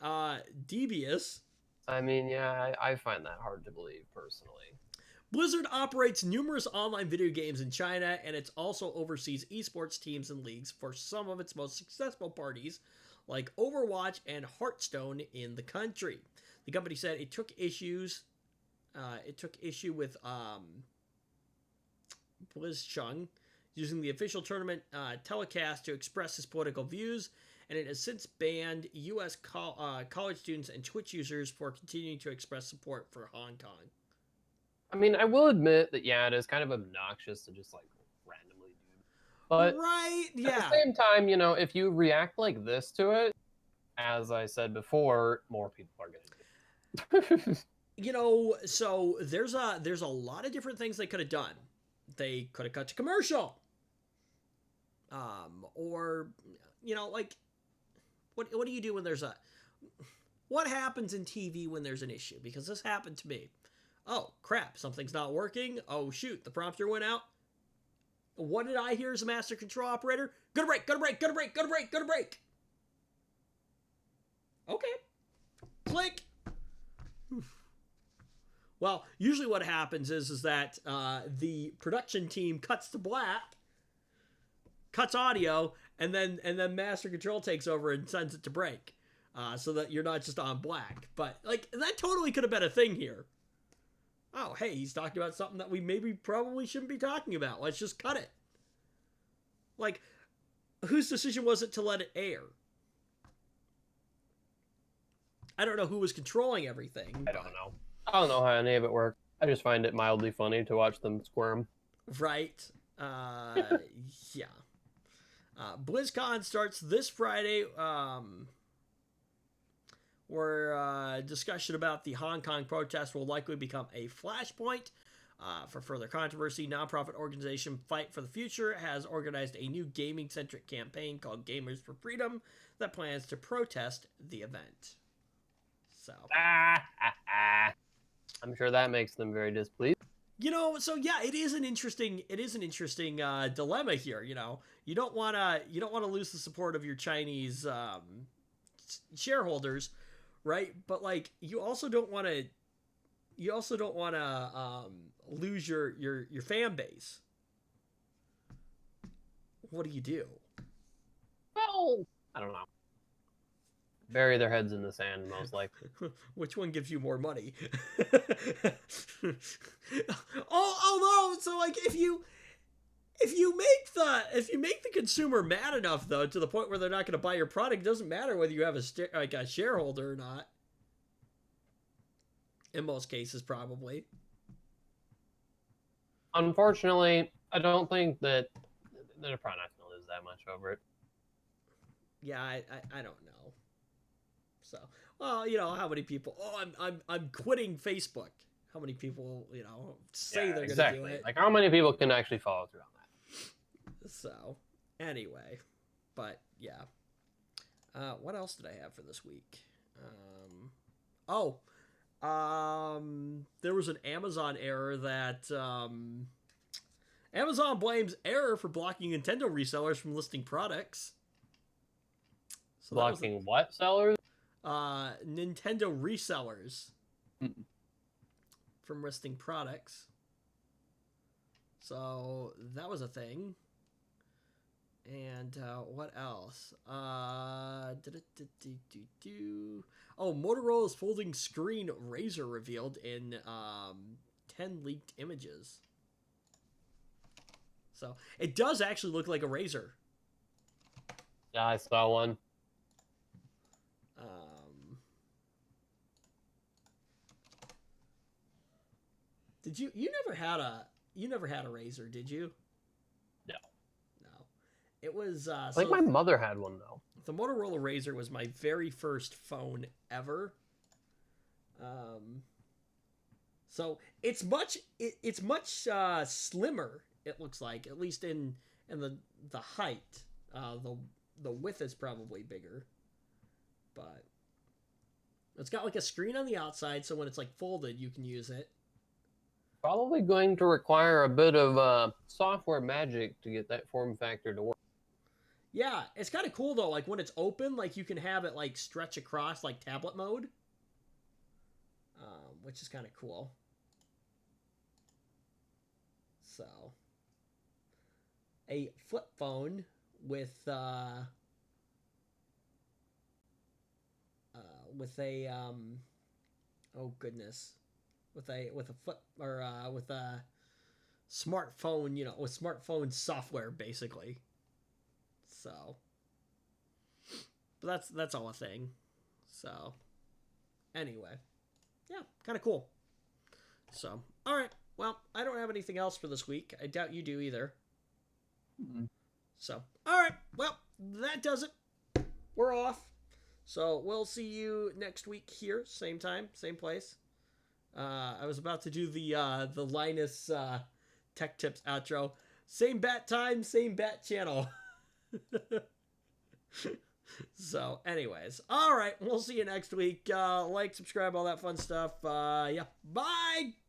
[SPEAKER 1] dubious.
[SPEAKER 2] I mean, yeah, I find that hard to believe, personally.
[SPEAKER 1] Blizzard operates numerous online video games in China, and it also oversees esports teams and leagues for some of its most successful parties, like Overwatch and Hearthstone in the country. The company said it took issue with Blitzchung using the official tournament telecast to express his political views, and it has since banned U.S. college students and Twitch users for continuing to express support for Hong Kong.
[SPEAKER 2] I mean, I will admit that, yeah, it is kind of obnoxious to just, like, randomly do it. But
[SPEAKER 1] right, yeah.
[SPEAKER 2] At the same time, you know, if you react like this to it, as I said before, more people are going to do it.
[SPEAKER 1] You know, so there's a lot of different things they could have done. They could have cut to commercial. Or, you know, like, what do you do when there's what happens in TV when there's an issue? Because this happened to me. Oh, crap, something's not working. Oh, shoot, the prompter went out. What did I hear as a master control operator? Go to break, go to break, go to break, go to break, go to break. Okay. Click. Well, usually what happens is that the production team cuts to black, cuts audio, and then master control takes over and sends it to break, so that you're not just on black. But like that totally could have been a thing here. Oh, hey, he's talking about something that we probably shouldn't be talking about. Let's just cut it. Like, whose decision was it to let it air? I don't know who was controlling everything.
[SPEAKER 2] I don't know. I don't know how any of it works. I just find it mildly funny to watch them squirm.
[SPEAKER 1] Right. Yeah. BlizzCon starts this Friday, where discussion about the Hong Kong protest will likely become a flashpoint. For further controversy, nonprofit organization Fight for the Future has organized a new gaming-centric campaign called Gamers for Freedom that plans to protest the event. So,
[SPEAKER 2] I'm sure that makes them very displeased.
[SPEAKER 1] So yeah, it is an interesting dilemma here. You don't want to lose the support of your Chinese shareholders, right? But like, you also don't want to lose your fan base. What do you do?
[SPEAKER 2] Well, I don't know. Bury their heads in the sand, most likely.
[SPEAKER 1] Which one gives you more money? Although, so like, if you make the consumer mad enough, though, to the point where they're not going to buy your product, it doesn't matter whether you have a shareholder or not. In most cases, probably.
[SPEAKER 2] Unfortunately, I don't think that they're probably not going to lose that much over it.
[SPEAKER 1] Yeah, I don't know. So, well, how many people? Oh, I'm quitting Facebook. How many people, say they're going to do it?
[SPEAKER 2] Like, how many people can actually follow through on that?
[SPEAKER 1] So, anyway, but yeah. What else did I have for this week? There was an Amazon error that Amazon blames error for blocking Nintendo resellers from listing products.
[SPEAKER 2] So blocking what sellers?
[SPEAKER 1] Nintendo resellers from listing products. So that was a thing. And what else? Motorola's folding screen Razr revealed in 10 leaked images. So it does actually look like a Razr.
[SPEAKER 2] Yeah, I saw one.
[SPEAKER 1] Did you never had a Razr, did you?
[SPEAKER 2] No.
[SPEAKER 1] It was
[SPEAKER 2] I think my mother had one though.
[SPEAKER 1] The Motorola Razr was my very first phone ever. So it's much slimmer, it looks like, at least in the height. The width is probably bigger. But it's got like a screen on the outside, so when it's like folded, you can use it.
[SPEAKER 2] Probably going to require a bit of software magic to get that form factor to work.
[SPEAKER 1] Yeah, it's kind of cool though. Like when it's open, like you can have it like stretch across like tablet mode, which is kind of cool. So, a flip phone with a oh goodness, with a flip or with a smartphone, with smartphone software basically. So, but that's all a thing. So, anyway, yeah, kind of cool. So, all right. Well, I don't have anything else for this week. I doubt you do either.
[SPEAKER 2] Mm-hmm.
[SPEAKER 1] So, all right. Well, that does it. We're off. So we'll see you next week here, same time, same place. I was about to do the Linus Tech Tips outro. Same bat time, same bat channel. So, anyways, all right, we'll see you next week. Like, subscribe, all that fun stuff. Yeah, bye.